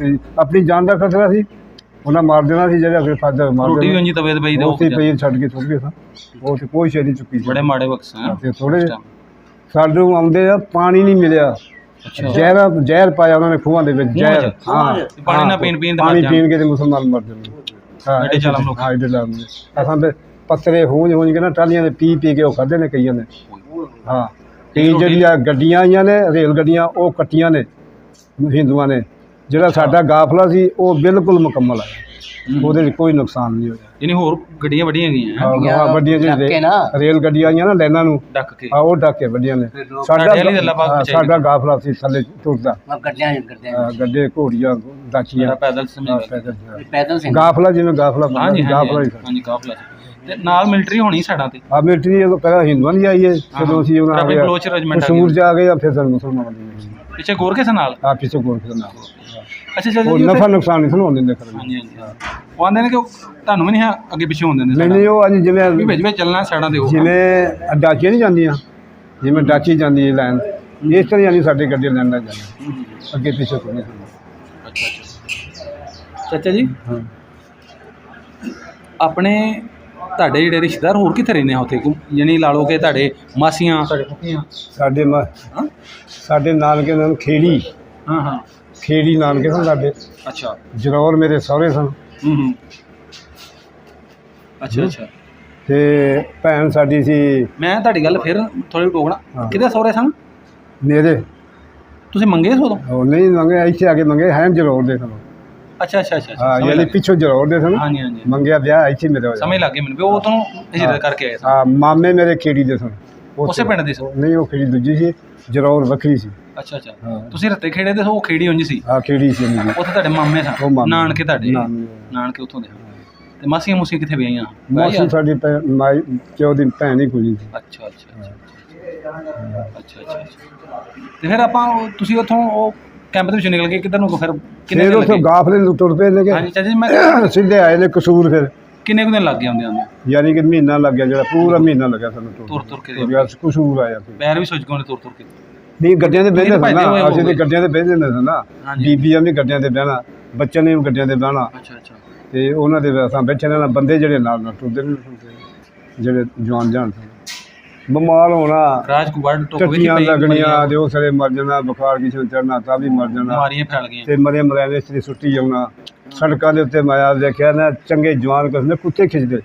ਆਪਣੀ ਜਾਨ ਦਾ ਖਤਰਾ ਸੀ, ਉਹਨਾਂ ਮਾਰ ਦੇਣਾ ਸੀ, ਜਿਹੜੇ ਅਗਲੇ ਫਾਦਰ ਮਾਰ ਰੋਟੀ ਵੀ ਇੰਜ ਹੀ ਤਵੇ ਤੇ ਪਈ ਤੇ ਉੱਥੇ ਪਈ ਛੱਡ ਕੇ ਥੋੜ੍ਹੇ ਸਾਂ। ਉਹ ਤੇ ਕੋਈ ਸ਼ੈ ਨਹੀਂ ਚੁੱਕੀ ਸੀ। ਬੜੇ ਮਾੜੇ ਵਕਤ ਹੈ। ਤੇ ਥੋੜੇ ਸਾਨੂੰ ਆਉਂਦੇ ਆ, ਪਾਣੀ ਨਹੀਂ ਮਿਲਿਆ। ਅੱਛਾ ਜ਼ਹਿਰ ਪਾਇਆ ਉਹਨਾਂ ਨੇ ਖੂਹਾਂ ਦੇ ਵਿੱਚ, ਜ਼ਹਿਰ। ਹਾਂ, ਪਾਣੀ ਨਾ ਪੀਣ ਤੇ ਪਾਣੀ ਪੀਣ ਕੇ ਤੇ ਮੁਸਲਮਾਨ ਮਰ ਜਾਂਦੇ। ਹਾਂ, ਐਡੇ ਜ਼ਾਲਮ ਲੋਕ। ਹਾਂ, ਐਡੇ ਜ਼ਾਲਮ। ਅਸਾਂ ਤੇ ਪੱਤਰੇ ਹੂੰਝ ਕੇ ਨਾ ਟਾਲੀਆਂ ਦੇ ਪੀ ਕੇ ਉਹ ਖਾਧੇ ਨੇ ਕਈਆਂ ਨੇ। ਹਾਂ, ਕਈ ਜਿਹੜੀਆਂ ਗੱਡੀਆਂ ਆਈਆਂ ਨੇ, ਰੇਲ ਗੱਡੀਆਂ, ਉਹ ਕੱਟੀਆਂ ਨੇ। ਹਿੰਦੂਆਂ ਨੇ। ਜਿਹੜਾ ਸਾਡਾ ਕਾਫਲਾ ਸੀ ਉਹ ਬਿਲਕੁਲ ਮੁਕੰਮਲ ਹੈ, ਉਹਦੇ 'ਚ ਕੋਈ ਨੁਕਸਾਨ ਨਹੀਂ ਹੋਇਆ। ਯਾਨੀ ਹੋਰ ਗੱਡੀਆਂ ਵੱਡੀਆਂ ਗਈਆਂ ਹਾਂ, ਵੱਡੀਆਂ ਜਿਹੜੀਆਂ ਰੇਲ ਗੱਡੀਆਂ ਆਈਆਂ ਨਾ ਲਾਈਨਾਂ ਨੂੰ, ਡੱਕ ਕੇ ਉਹ ਡੱਕ ਕੇ ਵੱਡੀਆਂ ਨੇ। ਸਾਡਾ ਕਾਫਲਾ ਸੀ ਥੱਲੇ ਟੁੱਟਦਾ, ਗੱਡੇ ਘੋੜੀਆਂ ਦਾਚੀਆਂ ਪੈਦਲ ਕਾਫਲਾ, ਜਿਵੇਂ ਕਾਫਲਾ ਹਾਂਜੀ ਕਾਫਲਾ ਹੀ ਹਾਂਜੀ ਕਾਫਲਾ ਤੇ ਨਾਲ ਮਿਲਟਰੀ ਹੋਣੀ ਸਾਡਾ ਤੇ ਆ। ਮਿਲਟਰੀ ਜਦੋਂ ਪਹਿਲਾਂ ਹਿੰਦੂਆਂ ਦੀ ਆਈ ਹੈ, ਜਦੋਂ ਅਸੀਂ ਉਹਨਾਂ ਆਪਣੀ ਬਲੋਚ ਰੈਜੀਮੈਂਟ ਆ ਕਸ਼ਮੀਰ 'ਚ ਆ ਗਏ, ਫਿਰ ਸਾਨੂੰ ਮੁਸਲਮਾਨਾਂ ਦੀ ਪਿੱਛੇ ਗੋਰਖੇ ਸੇ ਨਾਲ ਆ ਪਿੱਛੇ ਗੋਰਖੇ ਦੇ ਨਾਲ। ਅੱਛਾ ਅੱਛਾ ਉਹ ਨਫਾ ਨੁਕਸਾਨ ਨਹੀਂ ਸਾਨੂੰ ਦਿੰਦੇ ਕਰ। ਹਾਂਜੀ ਹਾਂਜੀ ਉਹ ਆਂਦੇ ਨੇ ਕਿ ਤੁਹਾਨੂੰ ਵੀ ਨਹੀਂ ਅੱਗੇ ਪਿੱਛੇ ਹੋਣ ਦਿੰਦੇ। ਨਹੀਂ ਉਹ ਅੱਜ ਜਿਵੇਂ ਵੀ ਵਿੱਚ ਵਿੱਚ ਚੱਲਣਾ ਸਾਈਡਾਂ ਤੇ ਉਹ ਜਿਵੇਂ ਡਾਚੀਆਂ ਨਹੀਂ ਜਾਂਦੀਆਂ, ਜਿਵੇਂ ਡਾਚੀ ਜਾਂਦੀ ਹੈ ਲਾਈਨ, ਇਸ ਤਰ੍ਹਾਂ ਯਾਨੀ ਸਾਡੇ ਗੱਡੀ ਲਾਈਨ ਨਾਲ ਜਾਂਦੀ, ਅੱਗੇ ਪਿੱਛੇ ਕੋਈ ਨਹੀਂ। ਅੱਛਾ ਅੱਛਾ ਚਾਚਾ ਜੀ, ਹਾਂ, ਆਪਣੇ ਤੁਹਾਡੇ ਜਿਹੜੇ ਰਿਸ਼ਤੇਦਾਰ ਹੋਰ ਕਿੱਥੇ ਰਹਿੰਦੇ ਆ ਉੱਥੇ? ਯਾਨੀ ਲਾ ਲਓ ਕਿ ਤੁਹਾਡੇ ਮਾਸੀਆਂ, ਤੁਹਾਡੇ ਫੁੱਫੀਆਂ, ਸਾਡੇ ਨਾਨਕੇ ਨਾਲ ਖੇੜੀ, ਹਾਂ ਹਾਂ ਖੇੜੀ ਨਾਨਕੇ ਸਨ ਸਾਡੇ। ਅੱਛਾ ਜਰੌਰ ਮੇਰੇ ਸਹੁਰੇ ਸਨ। ਅੱਛਾ ਅੱਛਾ ਤੇ ਭੈਣ ਸਾਡੀ ਸੀ। ਮੈਂ ਤੁਹਾਡੀ ਗੱਲ ਫਿਰ ਥੋੜੀ ਟੋਕਣਾ, ਹਾਂ। ਕਿਹਦੇ ਸਹੁਰੇ ਸਨ ਮੇਰੇ? ਤੁਸੀਂ ਮੰਗੇ ਸੋ ਉਦੋਂ? ਉਹ ਨਹੀਂ ਮੰਗੇ, ਇੱਥੇ ਆ ਕੇ ਮੰਗੇ, ਹੈ ਜਰੌਰ ਦੇ ਸਨ। ਅੱਛਾ ਅੱਛਾ ਅੱਛਾ ਹਾਂ, ਯਾਨੀ ਪਿੱਛੋਂ ਜਰੌਰ ਦੇ ਸਨ। ਹਾਂਜੀ ਹਾਂਜੀ ਮੰਗਿਆ ਵਿਆਹ ਇੱਥੇ ਮੇਰੇ ਹੋਇਆ। ਸਮਝ ਲੱਗ ਗਈ ਮੈਨੂੰ ਵੀ ਉਹ ਤੋਂ ਹਿਜਰਤ ਕਰਕੇ ਆਏ ਸਨ। ਹਾਂ, ਮਾਮੇ ਮੇਰੇ ਖੇੜੀ ਦੇ ਸਨ। ਉਸੇ ਪਿੰਡ ਦੇ ਸਨ? ਨਹੀਂ, ਉਹ ਖੇੜੀ ਦੂਜੀ ਸੀ, ਜਰੌਰ ਵੱਖਰੀ ਸੀ। ਅੱਛਾ ਅੱਛਾ ਹਾਂ। ਤੁਸੀਂ ਰੱਤੇ ਖੇੜੇ ਦੇ ਸੋ, ਉਹ ਖੇੜੀ ਉਂਝ ਸੀ? ਹਾਂ, ਖੇੜੀ ਸੀ ਜੀ। ਉੱਥੇ ਤੁਹਾਡੇ ਮਾਮੇ ਉਹ ਸਨ, ਮਾਮੇ। ਨਾਨਕੇ ਤੁਹਾਡੇ? ਨਾਨਕੇ। ਨਾਨਕੇ ਉੱਥੋਂ ਦੇ। ਤੇ ਮਾਸੀਆਂ ਮੂਸੀਆਂ ਕਿੱਥੇ ਵਿਆਹੀਆਂ? ਮਾਸੀ ਸਾਡੀ ਮਾਈ ਪਿਓ ਦੀ ਭੈਣ ਹੀ ਕੋਈ ਸੀ। ਅੱਛਾ ਅੱਛਾ ਅੱਛਾ ਅੱਛਾ ਅੱਛਾ। ਤੇ ਫਿਰ ਆਪਾਂ ਤੁਸੀਂ ਉੱਥੋਂ ਉਹ ਕੈਂਪ ਦੇ ਵਿੱਚੋਂ ਨਿਕਲ ਕੇ ਕਿੱਧਰ ਨੂੰ ਫਿਰ ਕਿੰਨੇ ਫਿਰ ਦਿਨ ਉੱਥੋਂ ਲੱਗੇ? ਗਾਫਲੇ ਨੂੰ ਤੁਰ ਪਏ ਲਗੇ। ਹਾਂਜੀ ਚਾਚਾ ਜੀ, ਮੈਂ ਸਿੱਧੇ ਆਏ ਨੇ ਕਸੂਰ। ਫਿਰ ਕਿੰਨੇ ਕੁ ਦਿਨ ਲੱਗ ਗਏ ਆਉਂਦੇ ਯਾਨੀ ਕਿ ਮਹੀਨਾ ਲੱਗ ਗਿਆ, ਜਿਹੜਾ ਪੂਰਾ ਮਹੀਨਾ ਲੱਗਿਆ ਸਾਨੂੰ ਤੁਰ ਤੁਰ ਕੇ? ਕਸੂਰ ਆਇਆ ਸੀ। ਪੈਰ ਵੀ ਸੁੱਜ ਗਏ ਤੁਰ ਤੁਰ ਕੇ? ਨਹੀਂ, ਗੱਡੀਆਂ ਤੇ ਬਹਿੰਦੇ ਸਨ ਹੋਏ ਨਾ, ਅਸੀਂ ਤੇ ਗੱਡੀਆਂ ਤੇ ਬਹਿੰਦੇ ਹੁੰਦੇ ਸਨ ਨਾ। ਹਾਂਜੀ। ਬੀਬੀਆਂ ਵੀ ਗੱਡੀਆਂ ਤੇ ਬਹਿਣਾ, ਬੱਚਿਆਂ ਨੇ ਵੀ ਗੱਡੀਆਂ ਤੇ ਬਹਿਣਾ, ਅੱਛਾ ਅੱਛਾ ਤੇ ਉਹਨਾਂ ਦੇ ਅਸਾਂ ਬੈਠੇ ਰਹਿਣਾ। ਬੰਦੇ ਜਿਹੜੇ ਨਾਲ ਨਾਲ ਟੁਰਦੇ ਨਹੀਂ ਸਨ, ਜਿਹੜੇ ਜਵਾਨ ਜਾਣ ਸਨ। ਬਿਮਾਰ ਹੋਣਾ, ਰਾਜ ਕੋ ਵਰਡ ਟੋਕ ਵਿੱਚ ਟੱਟੀਆਂ ਲੱਗਣੀਆਂ, ਤੇ ਉਹ ਸਾਰੇ ਮਰ ਜਾਣਾ, ਬੁਖਾਰ ਕਿਸੇ ਨੂੰ ਚੜ੍ਹਨਾ ਤਾਂ ਵੀ ਮਰ ਜਾਣਾ, ਬਿਮਾਰੀਆਂ ਫੈਲ ਗਈਆਂ। ਤੇ ਮਰੇ ਮਰਿਆਦੇ ਤੇ ਸੁੱਟੀ ਜਾਣਾ। ਸੜਕਾਂ ਦੇ ਉੱਤੇ ਮੈਂ ਦੇਖਿਆ ਨਾ, ਚੰਗੇ ਜਵਾਨ ਕਿਸਮ ਦੇ ਕੁੱਤੇ ਖਿੱਚਦੇ।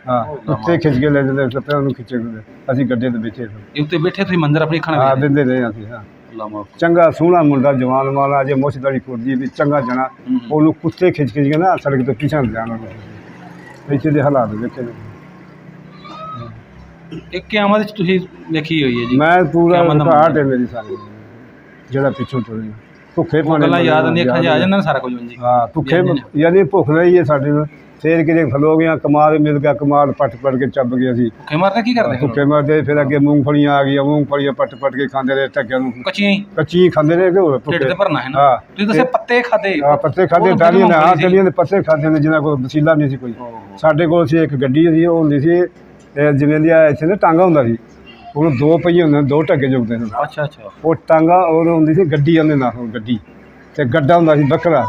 ਹਾਂ, ਕੁੱਤੇ ਖਿੱਚ ਕੇ ਲੈ ਜਾਂਦੇ, ਸੱਪਿਆਂ ਨੂੰ ਖਿੱਚੇ ਹੁੰਦੇ। ਅਸੀਂ ਗੱਡੇ ਤੇ ਬੈਠੇ ਸਾਂ, ਇਹ ਉੱਤੇ ਬੈਠੇ ਤੁਸੀਂ ਮੰਦਰ ਆਪਣੀ ਖਾਣਾ ਹਾਂ, ਦਿੰਦੇ ਰਹੇ ਅਸੀਂ। ਹਾਂ, ਅੱਲਾਹ ਮਾਫ। ਚੰਗਾ ਸੋਹਣਾ ਮੁੰਡਾ ਜਵਾਨ ਵਾਲਾ, ਜੇ ਮੁੱਛ ਦਾੜੀ ਕੁਰਦੀ ਵੀ ਚੰਗਾ ਜਣਾ, ਉਹਨੂੰ ਕੁੱਤੇ ਖਿੱਚ ਕੇ ਨਾ ਸੜਕ ਤੋਂ ਪਿੱਛੇ ਜਾਣਾ। ਇੱਥੇ ਦੇ ਹਾਲਾਤ ਦੇਖੇ ਨੇ। ਇੱਕ ਕਿਆਮਤ ਵਿੱਚ ਤੁਸੀਂ ਵੇਖੀ ਹੋਈ ਹੈ ਜੀ? ਮੈਂ ਪੂਰਾ ਕਿਆਮਤ ਦਾ ਘਾਟ ਹੈ ਮੇਰੀ ਸਾਰੀ, ਜਿਹੜਾ ਪਿੱਛੋਂ ਤੁਰੇ ਭੁੱਖੇ ਉਹ ਪਾਣੀ ਗੱਲਾਂ ਯਾਦ ਆਉਂਦੀਆਂ, ਅੱਖਾਂ 'ਚ ਆ ਜਾਂਦਾ ਨਾ ਸਾਰਾ ਕੁਝ ਜੀ। ਹਾਂ, ਭੁੱਖੇ ਯਾਨੀ ਭੁੱਖ ਰਹੀ ਹੈ ਸਾਡੇ ਨੂੰ। ਫੇਰ ਕਿਤੇ ਖਲੋ ਗਿਆ, ਕਮਾਲ ਮਿਲ ਗਿਆ, ਕਮਾਲ ਪੱਟ ਪੱਟ ਕੇ ਚੱਬ ਗਏ ਅਸੀਂ। ਭੁੱਖੇ ਮਰਦੇ ਕੀ ਕਰਦੇ? ਭੁੱਖੇ ਮਰਦੇ। ਫਿਰ ਅੱਗੇ ਮੂੰਗਫਲੀਆਂ ਆ ਗਈਆਂ, ਮੂੰਗਫਲੀਆਂ ਪੱਟ ਪੱਟ ਕੇ ਖਾਂਦੇ ਰਹੇ, ਢੱਕਿਆਂ ਨੂੰ ਕੱਚੀਆਂ ਹੀ ਕੱਚੀ ਖਾਂਦੇ ਰਹੇ ਕਿ ਹੋਰ ਢਿੱਡ ਭੁੱਖੇ। ਤੇ ਭਰਨਾ ਹੈ ਨਾ। ਹਾਂ, ਤੁਸੀਂ ਦੱਸਿਆ ਪੱਤੇ ਖਾਦੇ? ਹਾਂ, ਪੱਤੇ ਖਾਦੇ, ਡਾਲੀਆਂ ਨੇ। ਹਾਂ, ਡਾਲੀਆਂ ਦੇ ਪੱਤੇ ਖਾਦੇ ਨੇ, ਜਿਹਨਾਂ ਕੋਲ ਵਸੀਲਾ ਨਹੀਂ ਸੀ ਕੋਈ। ਸਾਡੇ ਕੋਲ ਸੀ ਇੱਕ ਗੱਡੀ ਸੀ, ਉਹ ਹੁੰਦੀ ਸੀ ਜਿਵੇਂ ਦੀ ਇੱਥੇ ਨਾ ਟਾਂਗਾ ਹੁੰਦਾ ਸੀ, ਉਹਨੂੰ ਦੋ ਪਹੀਏ ਹੁੰਦੇ, ਦੋ ਢੱਕੇ ਜੁਗਦੇ ਨੇ। ਅੱਛਾ ਅੱਛਾ ਉਹ ਟਾਂਗਾ ਉਹ ਹੁੰਦੀ ਸੀ ਗੱਡੀ, ਉਹਦੇ ਨਾਲ ਗੱਡੀ, ਤੇ ਗੱਡਾ ਹੁੰਦਾ ਸੀ ਬੱਕਰਾ।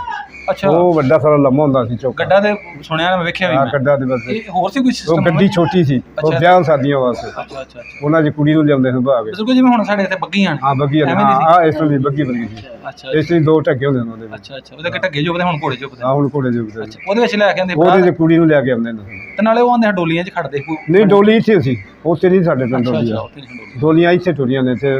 ਅੱਛਾ, ਉਹ ਵੱਡਾ ਸਾਰਾ ਲੰਮਾ ਹੁੰਦਾ ਸੀ ਚੌਕਾ। ਗੱਡਾ ਤੇ ਸੁਣਿਆ ਨਾ, ਮੈਂ ਵੇਖਿਆ ਵੀ ਹਾਂ, ਮੈਂ। ਗੱਡਾ ਦੇ ਬਸ। ਇਹ ਹੋਰ ਸੀ ਕੋਈ ਉਹ ਸਿਸਟਮ? ਗੱਡੀ ਛੋਟੀ ਸੀ, ਉਹ ਅੱਛਾ। ਵਿਆਹ ਸ਼ਾਦੀਆਂ ਵਾਸਤੇ। ਅੱਛਾ ਅੱਛਾ ਅੱਛਾ। ਉਹਨਾਂ ਦੀ ਕੁੜੀ ਨੂੰ ਲਿਆਉਂਦੇ ਸੀ ਭਾਗ। ਬਜ਼ੁਰਗ ਜਿਵੇਂ ਹੁਣ ਸਾਡੇ ਇੱਥੇ ਬੱਗੀਆਂ ਨੇ। ਹਾਂ, ਬੱਗੀ ਐਵੇਂ ਦੀ ਸੀ? ਹਾਂ, ਇਸ ਤਰ੍ਹਾਂ ਦੀ ਬੱਗੀ ਵਰਗੀ ਸੀ। ਅੱਛਾ ਇਸ ਲਈ ਦੋ ਢੱਕੇ ਹੁੰਦੇ ਨੇ ਉਹਦੇ ਵਿੱਚ। ਅੱਛਾ ਅੱਛਾ। ਉਹਦੇ ਕਿ ਢੱਗੇ ਜੁਗਦੇ, ਹੁਣ ਘੋੜੇ ਜੁਗਦੇ। ਹਾਂ, ਹੁਣ ਘੋੜੇ ਜੁਗਦੇ। ਅੱਛਾ, ਉਹਦੇ ਵਿੱਚ ਲੈ ਕੇ ਆਉਂਦੇ ਉਹਦੇ ਬਰਾਤ, ਚ ਕੁੜੀ ਨੂੰ ਲਿਆ ਕੇ ਆਉਂਦੇ ਨੇ। ਤੇ ਨਾਲੇ ਉਹ ਆਂਦੇ ਡੋਲੀਆਂ 'ਚ ਖੜਦੇ ਕੋਈ? ਨਹੀਂ, ਡੋਲੀ ਇੱਥੇ ਸੀ, ਉੱਥੇ ਨਹੀਂ ਸਾਡੇ ਪਿੰਡ ਅੱਛਾ ਡੋਲੀ ਅੱਛਾ, ਆ। ਉੱਥੇ ਨਹੀਂ ਡੋਲੀ। ਡੋਲੀਆਂ ਇੱਥੇ ਟੁਰੀਆਂ ਨੇ, ਤੇ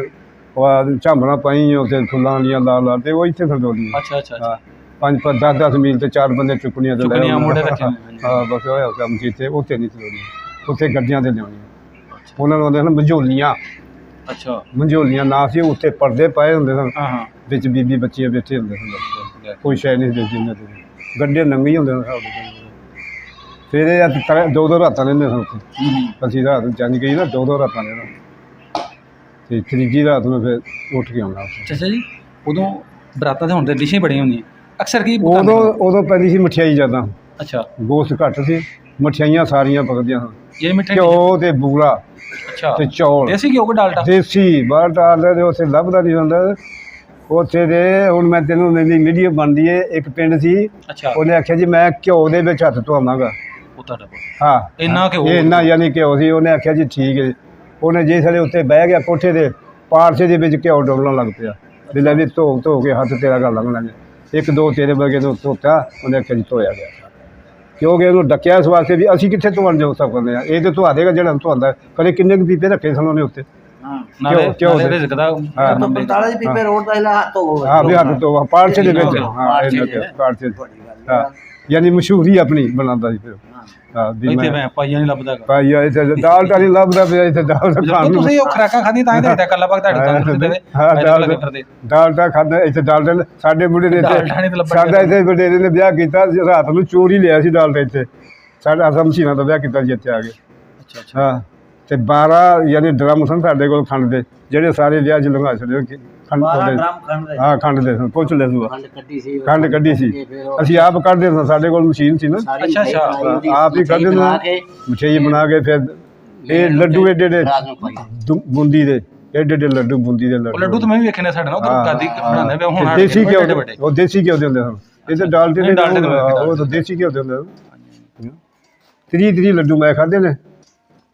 ਉਹ ਝਾਂਬਰਾਂ ਪਾਈਆਂ ਉੱਥੇ ਫੁੱਲਾਂ ਵਾਲੀਆਂ ਲਾਲ ਲਾਲ, ਤੇ ਉਹ ਇੱਥੇ ਡੋਲੀ। ਅੱਛਾ ਅੱਛਾ ਅੱਛਾ। ਹਾਂ, 5-10 ਮੀਲ ਤੇ 4 ਬੰਦੇ ਚੁੱਕਣੀਆਂ ਤੇ ਲੈ ਚੁੱਕਣੀਆਂ ਆਉਣਾ। ਮੋਢੇ ਰੱਖੇ ਨੇ। ਹਾਂ, ਬਸ ਹੋਇਆ ਕੰਮ ਕੀਤੇ। ਉੱਥੇ ਨਹੀਂ ਚਲਾਉਣੀ, ਉੱਥੇ ਗੱਡੀਆਂ ਤੇ ਲਿਆਉਣੀਆਂ। ਉਹਨਾਂ ਨੂੰ ਆਉਂਦੇ ਹਨ ਮੰਝੋਲੀਆਂ। ਅੱਛਾ, ਮੰਝੋਲੀਆਂ ਨਾਂ ਸੀ। ਉੱਥੇ ਪਰਦੇ ਪਾਏ ਹੁੰਦੇ ਸਨ, ਹਾਂ ਹਾਂ। ਵਿੱਚ ਬੀਬੀ ਬੱਚੇ ਬੈਠੇ ਹੁੰਦੇ ਸਨ। ਕੋਈ ਸ਼ੈ ਨਹੀਂ ਸੀ ਜਿੰਨੇ ਤੇ ਗੱਡੇ ਨੰਗੇ ਹੁੰਦੇ ਸਨ। ਫਿਰ ਇਹ ਦੋ ਰਾਤਾਂ ਰਹਿੰਦੇ ਸਨ ਉੱਥੇ। ਅਸੀਂ ਰਾਤ ਜੰਜ ਗਈ ਨਾ, ਦੋ ਰਾਤਾਂ ਰਹਿਣਾ, ਤੇ ਤੀਜੀ ਰਾਤ ਨੂੰ ਫਿਰ ਉੱਠ ਕੇ ਆਉਣਾ। ਚਾਚਾ ਜੀ, ਉਦੋਂ ਬਰਾਤਾਂ ਦੇ ਹੁਣ ਤੇ ਡਿਸ਼ਾਂ ਬੜੀਆਂ ਹੁੰਦੀਆਂ, ਅਕਸਰ ਕੀ ਪਕਾਉਂਦੇ ਉਦੋਂ ਪੈਂਦੀ ਸੀ ਮਠਿਆਈ ਜ਼ਿਆਦਾ, ਅੱਛਾ, ਗੋਸ਼ਤ ਘੱਟ ਸੀ, ਮਠਿਆਈਆਂ ਸਾਰੀਆਂ ਪਕਦੀਆਂ ਸਨ। ਇਹ ਮਿੱਠੇ ਘਿਓ ਤੇ ਬੂਰਾ ਅੱਛਾ, ਤੇ ਚੌਲ। ਦੇਸੀ ਘਿਓ ਕਿ ਡਾਲਡਾ? ਦੇਸੀ ਬਾਹਰ ਡਾਲਦਾ, ਤੇ ਉੱਥੇ ਲੱਭਦਾ ਨਹੀਂ ਹੁੰਦਾ ਉੱਥੇ ਦੇ। ਹੁਣ ਮੈਂ ਤੈਨੂੰ ਮੇਰੀ ਵੀਡੀਓ ਬਣਦੀ ਏ, ਇੱਕ ਪਿੰਡ ਸੀ, ਅੱਛਾ, ਉਹਨੇ ਆਖਿਆ ਜੀ ਮੈਂ ਘਿਓ ਦੇ ਵਿੱਚ ਹੱਥ ਧੋਵਾਂਗਾ। ਉਹ ਤੁਹਾਡਾ ਹਾਂ, ਇੰਨਾ ਘਿਓ? ਇਹ ਇੰਨਾ ਯਾਨੀ ਘਿਓ ਸੀ। ਉਹਨੇ ਆਖਿਆ ਜੀ ਠੀਕ ਹੈ। ਉਹਨੇ ਜੇ ਸਾਡੇ ਉੱਤੇ ਬਹਿ ਗਿਆ ਕੋਠੇ ਦੇ, ਪਾਰਸੇ ਦੇ ਵਿੱਚ ਘਿਓ ਡੋਲਣ ਲੱਗ ਪਿਆ। ਵੀ ਲੈ ਵੀ ਧੋ ਕੇ ਹੱਥ ਤੇਰਾ ਕਰ ਲੰਘਣਾ। ਇੱਕ ਦੋ ਤੇਰੇ ਵਰਗੇ ਨੂੰ ਧੋਤਾ। ਉਹਨੇ ਆਖਿਆ ਜੀ ਧੋਇਆ ਗਿਆ, ਕਿਉਂਕਿ ਉਹਨੂੰ ਡੱਕਿਆ ਇਸ ਵਾਸਤੇ ਵੀ ਅਸੀਂ ਕਿੱਥੇ ਧੋਣ ਜੋ ਸਕਦੇ ਹਾਂ, ਇਹ ਤਾਂ ਧਵਾ ਦੇਗਾ ਜਿਹੜਾ ਧੋਂਦਾ। ਕਦੇ ਕਿੰਨੇ ਕੁ ਪੀਪੇ ਰੱਖੇ ਸਨ ਉਹਨੇ ਉੱਤੇ। ਹਾਂ, ਨਾਲੇ ਘਿਓ ਨਾਲੇ ਦੇ। ਰਿਜ਼ਕ ਦਾ ਹਾਂ। तो 45 पीपे रोड का हाथ तो ਹਾਂ ਵੀ ਹੱਥ ਤੋਂ ਪਾਰਸੇ ਦੇ ਵਿੱਚ ਹਾਂ ਪਾਰਸੇ ਹਾਂ ਯਾਨੀ ਮਸ਼ਹੂਰੀ ਆਪਣੀ ਬਣਾਉਂਦਾ ਸੀ ਫਿਰ ਹਾਂ ਵੀ ਇੱਥੇ ਮੈਂ ਮੈਂ ਪਾਈਆਂ ਨਹੀਂ ਲੱਭਦਾ ਗਾ। ਭਾਈ ਇੱਥੇ ਦਾਲ ਤਾਂ ਨਹੀਂ ਲੱਭਦਾ ਪਿਆ ਇੱਥੇ ਦਾਲ ਦਾ ਖਾਣ ਜਦੋਂ ਨੂੰ ਤੁਸੀਂ ਉਹ ਖਰਾਕਾਂ ਖਾਧੀ ਤਾਂ ਹੀ ਦੇਖਦਾ ਕੱਲਾ ਭਗ ਤੁਹਾਡੇ ਤੰਦਰੁਸਤ ਦੇਵੇ ਹਾਂ ਐਸੇ ਦਾਲ ਲੱਗੇ ਫਿਰਦੇ। ਦਾਲ ਤਾਂ ਖਾਂਦਾ ਇੱਥੇ ਦਾਲ ਤਾਂ ਸਾਡੇ ਮੁੰਡੇ ਨੇ ਦਾਲ ਤਾਂ ਨਹੀਂ ਤਾਂ ਲੱਭਣ ਸਾਡਾ ਇੱਥੇ ਵਡੇਰੇ ਨੇ ਵਿਆਹ ਕੀਤਾ ਰਾਤ ਨੂੰ ਚੋਰੀ ਲਿਆ ਸੀ ਦਾਲ ਤਾਂ ਇੱਥੇ ਸਾਡਾ ਅਸਮ ਮਸ਼ੀਨਾਂ ਦਾ ਵਿਆਹ ਕੀਤਾ ਸੀ ਇੱਥੇ ਆ ਕੇ ਅੱਛਾ ਅੱਛਾ ਹਾਂ ਤੇ 12 ਯਾਨੀ ਡਰਮ ਸਨ ਸਾਡੇ ਕੋਲ ਖੰਡ ਦੇ ਜਿਹੜੇ ਸਾਰੇ ਵਿਆਹ ਚ ਲੰਘਾ ਛੱਡੇ ਖੰਡ 12 ਦੇ ग्राम खंड रहे ਹਾਂ ਖੰਡ ਦੇ ਸਨ ਪੁੱਛ ਲੈ ਤੂੰ खंड कट्टी सी ਖੰਡ ਕੱਢੀ ਸੀ ਅਸੀਂ ਆਪ ਕੱਢਦੇ ਸਾਂ ਸਾਡੇ ਕੋਲ ਮਸ਼ੀਨ ਸੀ ਨਾ ਅੱਛਾ, ਅੱਛਾ। ਆਪ ਹੀ ਕੱਢਦੇ ਸਾਂ ਮਠਿਆਈ ਬਣਾ ਕੇ ਫਿਰ ਇਹ ਲੱਡੂ ਏਡੇ ਏਡੇ ਬੂੰਦੀ ਦੇ ਏਡੇ ਏਡੇ ਲੱਡੂ ਬੂੰਦੀ ਦੇ ਉਹ ਲੱਡੂ ਤਾਂ ਮੈਂ ਵੀ ਵੇਖੇ ਨੇ ਸਾਡੇ ਨਾਲ ਉਧਰ ਗਾਦੀ ਬਣਾਉਂਦੇ ਪਏ ਹੁਣ ਦੇਸੀ ਸਾਡੇ ਘਿਓ ਵੱਡੇ ਉਹ ਦੇਸੀ ਘਿਓ ਦੇ ਹੁੰਦੇ ਸਨ ਇਹ ਤਾਂ ਡਾਲਟੇ ਨਹੀਂ, ਡਾਲਡੇ ਦੇ ਉਹ ਤਾਂ ਦੇਸੀ ਘਿਓ ਦੇ ਹੁੰਦੇ ਸਨ 30 ਲੱਡੂ ਮੈਂ ਖਾਧੇ ਨੇ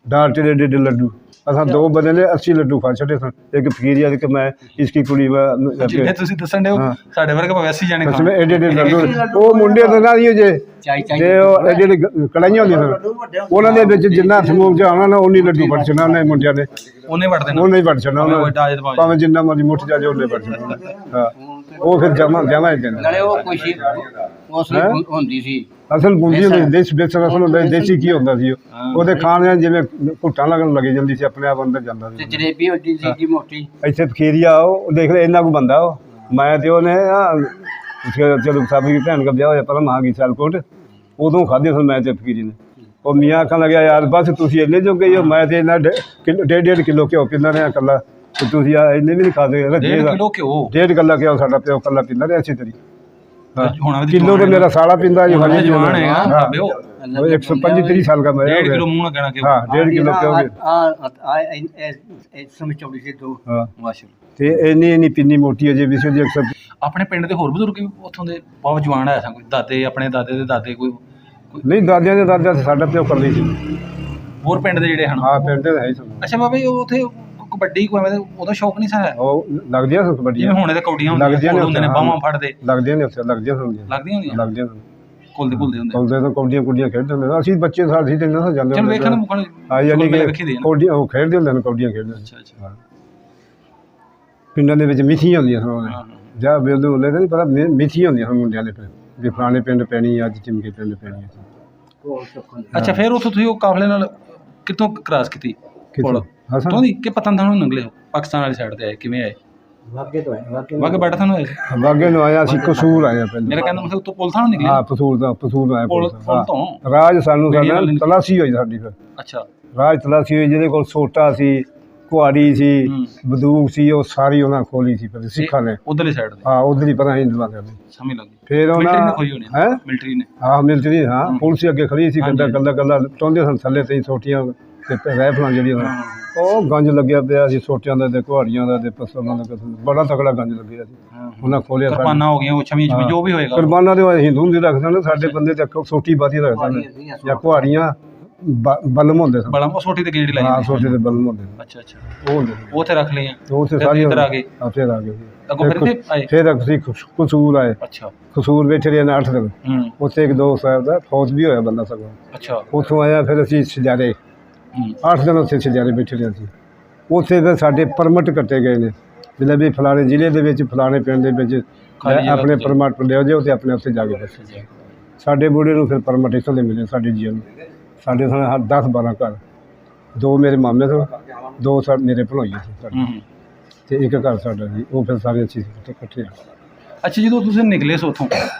ਡਾਲਟੇ ਦੇ ਏਡੇ ਏਡੇ ਲੱਡੂ ਅਸਾਂ ਦੋ ਬੰਦੇ ਨੇ 80 ਲੱਡੂ ਖਾ ਛੱਡੇ ਸਨ ਇੱਕ ਫਕੀਰੀਆ ਤੇ ਮੈਂ ਇਸकी ਕੁੜੀ ਜਿੰਨੇ ਤੁਸੀਂ ਦੱਸਣ ਦੇ ਸਾਡੇ ਵਰਗੇ ਭਾਵੇਂ 80 ਜਾਣੇ उसमें ਖਾਣ एडे एडे लड्डू ਉਹ ਮੁੰਡੇ ਦੇ ਨਾਲ ਹੀ ਜੇ ਤੇ ਉਹ ਐਡੇ ਐਡੇ ਕੜਾਈਆਂ ਹੁੰਦੀਆਂ ਸਨ ਉਹਨਾਂ ਦੇ ਵਿੱਚ ਜਿੰਨਾ ਸਮੂਹ ਜਾਣਾ ਨਾ ਉਨੀ ਲੱਡੂ ਵੜ ਛਣਾ ਨੇ ਮੁੰਡਿਆਂ ਨੇ ਉਹਨੇ ਵੜ ਦੇਣਾ ਉਹਨੇ ਵੜ ਛਣਾ ਭਾਵੇਂ ਉਹਨਾਂ ਵੱਡਾ ਆਜੇ ਤਾਂ ਭਾਵੇਂ ਭਾਵੇਂ ਜਿੰਨਾ ਮਰਜ਼ੀ ਮੁੱਠ ਜਾ ਉਹਨੇ ਵੜ ਛਣਾ ਹਾਂ ਉਹ ਫਿਰ ਜਮਾ ਹੀ ਦੇਣਾ ਨਾਲੇ ਉਹ ਕੋਈ ਸੀ ਉਸ ਹੈਂ? ਹੁੰਦੀ ਸੀ ਅਸਲ ਬੂੰਦੀ ਹੁੰਦੀ ਦੇਸੀ ਬੇਸਣ ਅਸਲ ਹੁੰਦਾ ਸੀ, ਦੇਸੀ ਕੀ ਹੁੰਦਾ ਸੀ ਉਹਦੇ ਖਾਣ ਜਿਵੇਂ ਘੁੱਟਾਂ ਲੱਗਣ ਲੱਗ ਜਾਂਦੀ ਸੀ ਆਪਣੇ ਆਪ ਅੰਦਰ ਜਾਂਦਾ ਤੇ ਸੀ ਜਲੇਬੀ ਹੁੰਦੀ ਸੀ ਜੀ ਮੋਟੀ ਇੱਥੇ ਫਕੀਰੀਆ ਉਹ ਦੇਖ ਲੈ ਇੰਨਾ ਕੁ ਬੰਦਾ ਉਹ ਮੈਂ ਤੇ ਉਹਨੇ ਚਲੋ ਸਾਬੀ ਦੀ ਭੈਣ ਦਾ ਵਿਆਹ ਹੋਇਆ ਪਹਿਲਾਂ ਮਹਾਂਗੀ ਸਿਆਲਕੋਟ ਉਦੋਂ ਖਾਧੇ ਸਨ ਮੈਂ ਤੇ ਫਕੀਰੀ ਨੇ ਉਹ ਮੀਆਂ ਆਖਣ ਲੱਗਿਆ ਯਾਰ ਬਸ ਤੁਸੀਂ ਇੰਨੇ ਜੋ ਗਏ ਹੋ ਮੈਂ ਤੇ ਇਹਨਾਂ ਡੇਢ ਕਿਲੋ ਘਿਓ ਪੀਂਦਾ ਰਿਹਾ ਇਕੱਲਾ ਤੇ ਤੁਸੀਂ ਆ ਇੰਨੇ ਵੀ ਨਹੀਂ ਖਾਦੇ 1.5 ਕਿਲੋ ਘਿਓ ਡੇਢ ਕਿੱਲਾ ਘਿਓ ਸਾਡਾ ਪਿਓ ਇਕੱਲਾ ਪੀਂਦਾ ਰਿਹਾ ਅੱਛੀ ਤਰੀ ਹੁਣ ਵੀ ਕਿਲੋ ਤੇ ਮੇਰਾ ਸਾਲਾ ਪੀਂਦਾ ਜੀ ਹਜੇ ਜਵਾਨ ਹੈਗਾ ਹਾਂ ਬਾਬੇ ਉਹ 125 ਸਾਲ ਦਾ ਮੈਂ 1.5 ਕਿਲੋ ਮੂੰਹ ਨਾਲ ਕਹਿਣਾ ਕਿ ਹਾਂ 1.5 ਕਿਲੋ ਘਿਓ ਵੀ ਇਸ ਸਮੇਂ ਚੌੜੀ ਸੀ ਦੋ ਹਾਂ ਮਾਸ਼ਾਅੱਲਾ ਤੇ ਇੰਨੀ ਪਿੰਨੀ ਮੋਟੀ ਅਜੇ ਵੀ ਸੀ ਉਹਦੀ 100 ਆਪਣੇ ਪਿੰਡ ਦੇ ਹੋਰ ਬਜ਼ੁਰਗ ਵੀ ਉੱਥੋਂ ਦੇ ਬਹੁਤ ਜਵਾਨ ਆਇਆ ਸਨ ਕੋਈ ਦਾਦੇ ਆਪਣੇ ਦਾਦੇ ਦੇ ਦਾਦੇ ਕੋਈ ਨਹੀਂ ਦਾਦਿਆਂ ਦੇ ਦਾਦਾ ਸਾਡਾ ਪਿਓ ਕਰਦੀ ਸੀ ਹੋਰ ਪਿੰਡ ਦੇ ਜਿਹੜੇ ਹਨ ਹਾਂ ਪਿੰਡ ਦੇ ਹੈ ਹੀ ਸਨ ਅੱਛਾ ਬਾਬਾ ਜੀ ਉਹ ਉੱਥੇ ਕਬੱਡੀ ਕੋਈ ਐਵੇਂ ਦਾ ਉਹਦਾ ਸ਼ੌਕ ਨਹੀਂ ਸੀ ਉਹ ਲੱਗਦੀਆਂ ਸਨ ਕਬੱਡੀਆਂ ਜਿਵੇਂ ਹੁਣ ਇਹਦੇ ਕੌਡੀਆਂ ਲੱਗਦੀਆਂ ਹੁੰਦੇ ਨੇ ਹਾਂ। ਬਾਹਾਂ ਫੜਦੇ ਲੱਗਦੀਆਂ ਨੇ ਉੱਥੇ ਲੱਗਦੀਆਂ ਸਨ ਲੱਗਦੀਆਂ ਹੁੰਦੀਆਂ ਲੱਗਦੀਆਂ ਸਨ ਘੁਲਦੇ ਘੁਲਦੇ ਹੁੰਦੇ ਕੌਲਦੇ ਤਾਂ ਕੌਡੀਆਂ ਕੁੜੀਆਂ ਖੇਡਦੇ ਹੁੰਦੇ ਸਨ। ਅਸੀਂ ਬੱਚੇ ਸਾਡੇ ਸੀ ਤੇ ਇਹਨਾਂ ਨਾਲ ਜਾਂਦੇ ਚਲ ਹੁੰਦੇ ਵੇਖਣ ਸਨ। ਮੁਖਣ ਹਾਂ ਯਾਨੀ ਵੇਖੀ ਦੀ ਕਿ ਹੈ ਨਾ। ਕੌਡੀਆਂ ਉਹ ਖੇਡਦੇ ਹੁੰਦੇ ਨੇ ਕੌਡੀਆਂ ਖੇਡਦੇ ਅੱਛਾ ਅੱਛਾ ਹਾਂ ਪਿੰਡਾਂ ਦੇ ਵਿੱਚ ਮਿੱਥੀਆਂ ਹੁੰਦੀਆਂ ਸਨ ਉਹਨੇ ਹਾਂ ਜਾਂ ਬਿਲਦੇ ਹੁੰਦੇ ਨਹੀਂ ਪਤਾ ਮਿੱਥੀਆਂ ਹੁੰਦੀਆਂ ਸਨ ਮੁੰਡਿਆਂ ਦੇ ਵੀ ਫਲਾਣੇ ਪਿੰਡ ਪੈਣੀ ਅੱਜ ਚਿਮਕੇ ਪਿੰਡ ਪੈਣੀ ਅੱਛਾ ਫਿਰ ਉੱਥੋਂ ਤੁਸੀਂ ਉਹ ਕਾਫਲੇ ਨਾਲ ਕਿੱਥੋਂ ਕ੍ਰਾਸ ਕੀਤੀ ਪੁਲ ਹਸਨ ਤੋਂ ਦੀ ਕਿ ਪਤੰਦਾਂ ਨੂੰ ਨੰਗਲੇ ਹੋ ਪਾਕਿਸਤਾਨ ਵਾਲੀ ਸਾਈਡ ਤੇ ਆਏ ਕਿਵੇਂ ਆਏ वाक्य तो है वाक्य ਵਾਗੇ ਬੈਠਾ ਤੁਹਾਨੂੰ ਆਏ ਸੀ ਬਾਗੇ ਨੂੰ ਆਇਆ ਸੀ ਕਸੂਰ ਆਇਆ ਪਹਿਲਾਂ ਮੇਰੇ ਕਹਿੰਦਾ ਮਤਲਬ ਉੱਤੋਂ ਪੁਲ ਥਾਂ ਨਿਕਲੇ ਹਾਂ ਪਸੂਰ ਆਇਆ ਪੁਲ ਹਾਂ। ਤੋਂ ਰਾਜ ਸਾਨੂੰ ਮੀਡੀਆ ਸਾਡਾ ਵਾਲੇ ਨੇ- ਤਲਾਸ਼ੀ ਹੋਈ ਸਾਡੀ ਫਿਰ ਅੱਛਾ ਰਾਜ ਤਲਾਸ਼ੀ ਹੋਈ ਜਿਹਦੇ ਕੋਲ ਸੋਟਾ ਸੀ ਕੁਹਾੜੀ ਸੀ ਹੂੰ। ਬੰਦੂਕ ਸੀ ਉਹ ਸਾਰੀ ਉਹਨਾਂ ਖੋਲੀ ਸੀ ਫਿਰ ਸਿੱਖਾਂ ਨੇ ਉਧਰਲੀ ਸਾਈਡ ਤੇ ਹਾਂ ਉਧਰ ਹੀ ਪਤਾ ਹਿੰਦੂਆਂ ਦੇ ਸਮਝ ਲੱਗੀ ਫਿਰ ਮਿਲਟਰੀ ਨੇ ਉਹਨਾਂ ਖੋਈ ਹੋਣੀ ਹੈਂ? ਮਿਲਟਰੀ ਨੇ ਹਾਂ ਮਿਲਟਰੀ ਹਾਂ ਪੁਲਿਸ ਅੱਗੇ ਖੜੀ ਸੀ ਹਾਂਜੀ। ਗੱਡਾ ਗੱਲਾ ਟੋਂਦੇ ਸਨ ਥੱਲੇ ਤੇ ਸੋਟੀਆਂ ਤੇ ਰਾਈਫਲਾਂ ਜਿਹੜੀਆਂ ਸਨ। ਉਹ ਗੰਜ ਲੱਗਿਆ ਪਿਆ ਸੀ ਸੋਟਿਆਂ ਦਾ ਤੇ ਕੁਹਾੜੀਆਂ ਦਾ ਤੇ ਪਿਸਤੌਲਾਂ ਦਾ ਬੜਾ ਤਕੜਾ ਗੰਜ ਲੱਗਿਆ ਸੀ ਉਹਨਾਂ ਖੋਲਿਆ ਕਿਰਪਾਨਾਂ ਹੋ ਗਈਆਂ ਉਹ ਛਵੀ ਜੋ ਵੀ ਹੋਏਗਾ ਕੁਰਬਾਨਾਂ ਦੇ ਹਿੰਦੂ ਵੀ ਰੱਖਦੇ ਨੇ ਸਾਡੇ ਬੰਦੇ ਤੇ ਸੋਟੀ ਬਾਦੀ ਰੱਖਦੇ ਨੇ ਜਾਂ ਕੁਹਾੜੀਆਂ ਬਲਮ ਹੁੰਦੇ ਸਨ ਬੜਾ ਉਹ ਸੋਟੀ ਤੇ ਗੇੜੀ ਲਾਈ ਹਾਂ ਹੁੰਦੀ। ਸੋਟੇ ਦੇ ਬਲਮ ਹੁੰਦੇ ਨੇ ਅੱਛਾ ਅੱਛਾ ਉਹ ਹੁੰਦੇ ਨੇ ਉਹ ਉੱਥੇ ਰੱਖ ਲਈਆਂ ਉਹ ਤੇ ਫਿਰ ਸਾਰੀਆਂ ਇੱਧਰ ਆ ਗਏ ਫਿਰ ਆ ਗਏ ਅੱਗੋਂ ਫਿਰ ਇੱਥੇ ਆਏ ਫਿਰ ਅਸੀਂ ਕਸੂਰ ਆਏ ਅੱਛਾ ਕਸੂਰ ਵਿੱਚ ਰਹੇ ਨੇ 8 ਦਿਨ ਹੂੰ ਉੱਥੇ ਇੱਕ ਦੋ ਸਾਹਿਬ ਦਾ ਫੌਜ ਵੀ ਹੋਇਆ ਬੰਦਾ ਸਗੋਂ ਅੱਛਾ ਉੱਥੋਂ ਆਇਆ ਫਿਰ ਅਸੀਂ ਸਜਾਰੇ ਹੂੰ 8 ਦਿਨ ਉੱਥੇ ਸਜਾਰੇ ਬੈਠੇ ਰਹੇ ਸੀ ਉੱਥੇ ਫਿਰ ਸਾਡੇ ਪਰਮਿਟ ਕੱਟੇ ਗਏ ਨੇ ਜਿਵੇਂ ਵੀ ਫਲਾਣੇ ਜ਼ਿਲ੍ਹੇ ਦੇ ਵਿੱਚ ਫਲਾਣੇ ਪਿੰਡ ਦੇ ਵਿੱਚ ਖਾਲੀ ਜਗ੍ਹਾ ਆਪਣੇ ਤੇ। ਪਰਮਿਟ ਲਿਓ ਜੇ ਉੱਥੇ ਆਪਣੇ ਉੱਥੇ ਜਾ ਕੇ ਬੈਠੇ ਸਾਡੇ ਬੁੜੇ ਨੂੰ ਫਿਰ ਪਰਮਿਟ ਇੱਥੋਂ ਦੇ ਮਿਲੇ ਸਾਡੇ ਜੀਵਨ ਸਾਡੇ ਸਨ 10-12 ਘਰ 2 ਮੇਰੇ ਮਾਮੇ ਸਨ 2 ਮੇਰੇ ਭਣੋਈਏ ਸੀ ਸਾਡੇ ਹੂੰ ਤੇ ਇੱਕ ਘਰ ਸਾਡਾ ਜੀ ਉਹ ਫਿਰ ਸਾਰੇ ਅੱਛੀ ਇਕੱਠੇ ਆ ਅੱਛਾ ਜਦੋਂ ਤੁਸੀਂ ਨਿਕਲੇ ਸੋ ਉੱਥੋਂ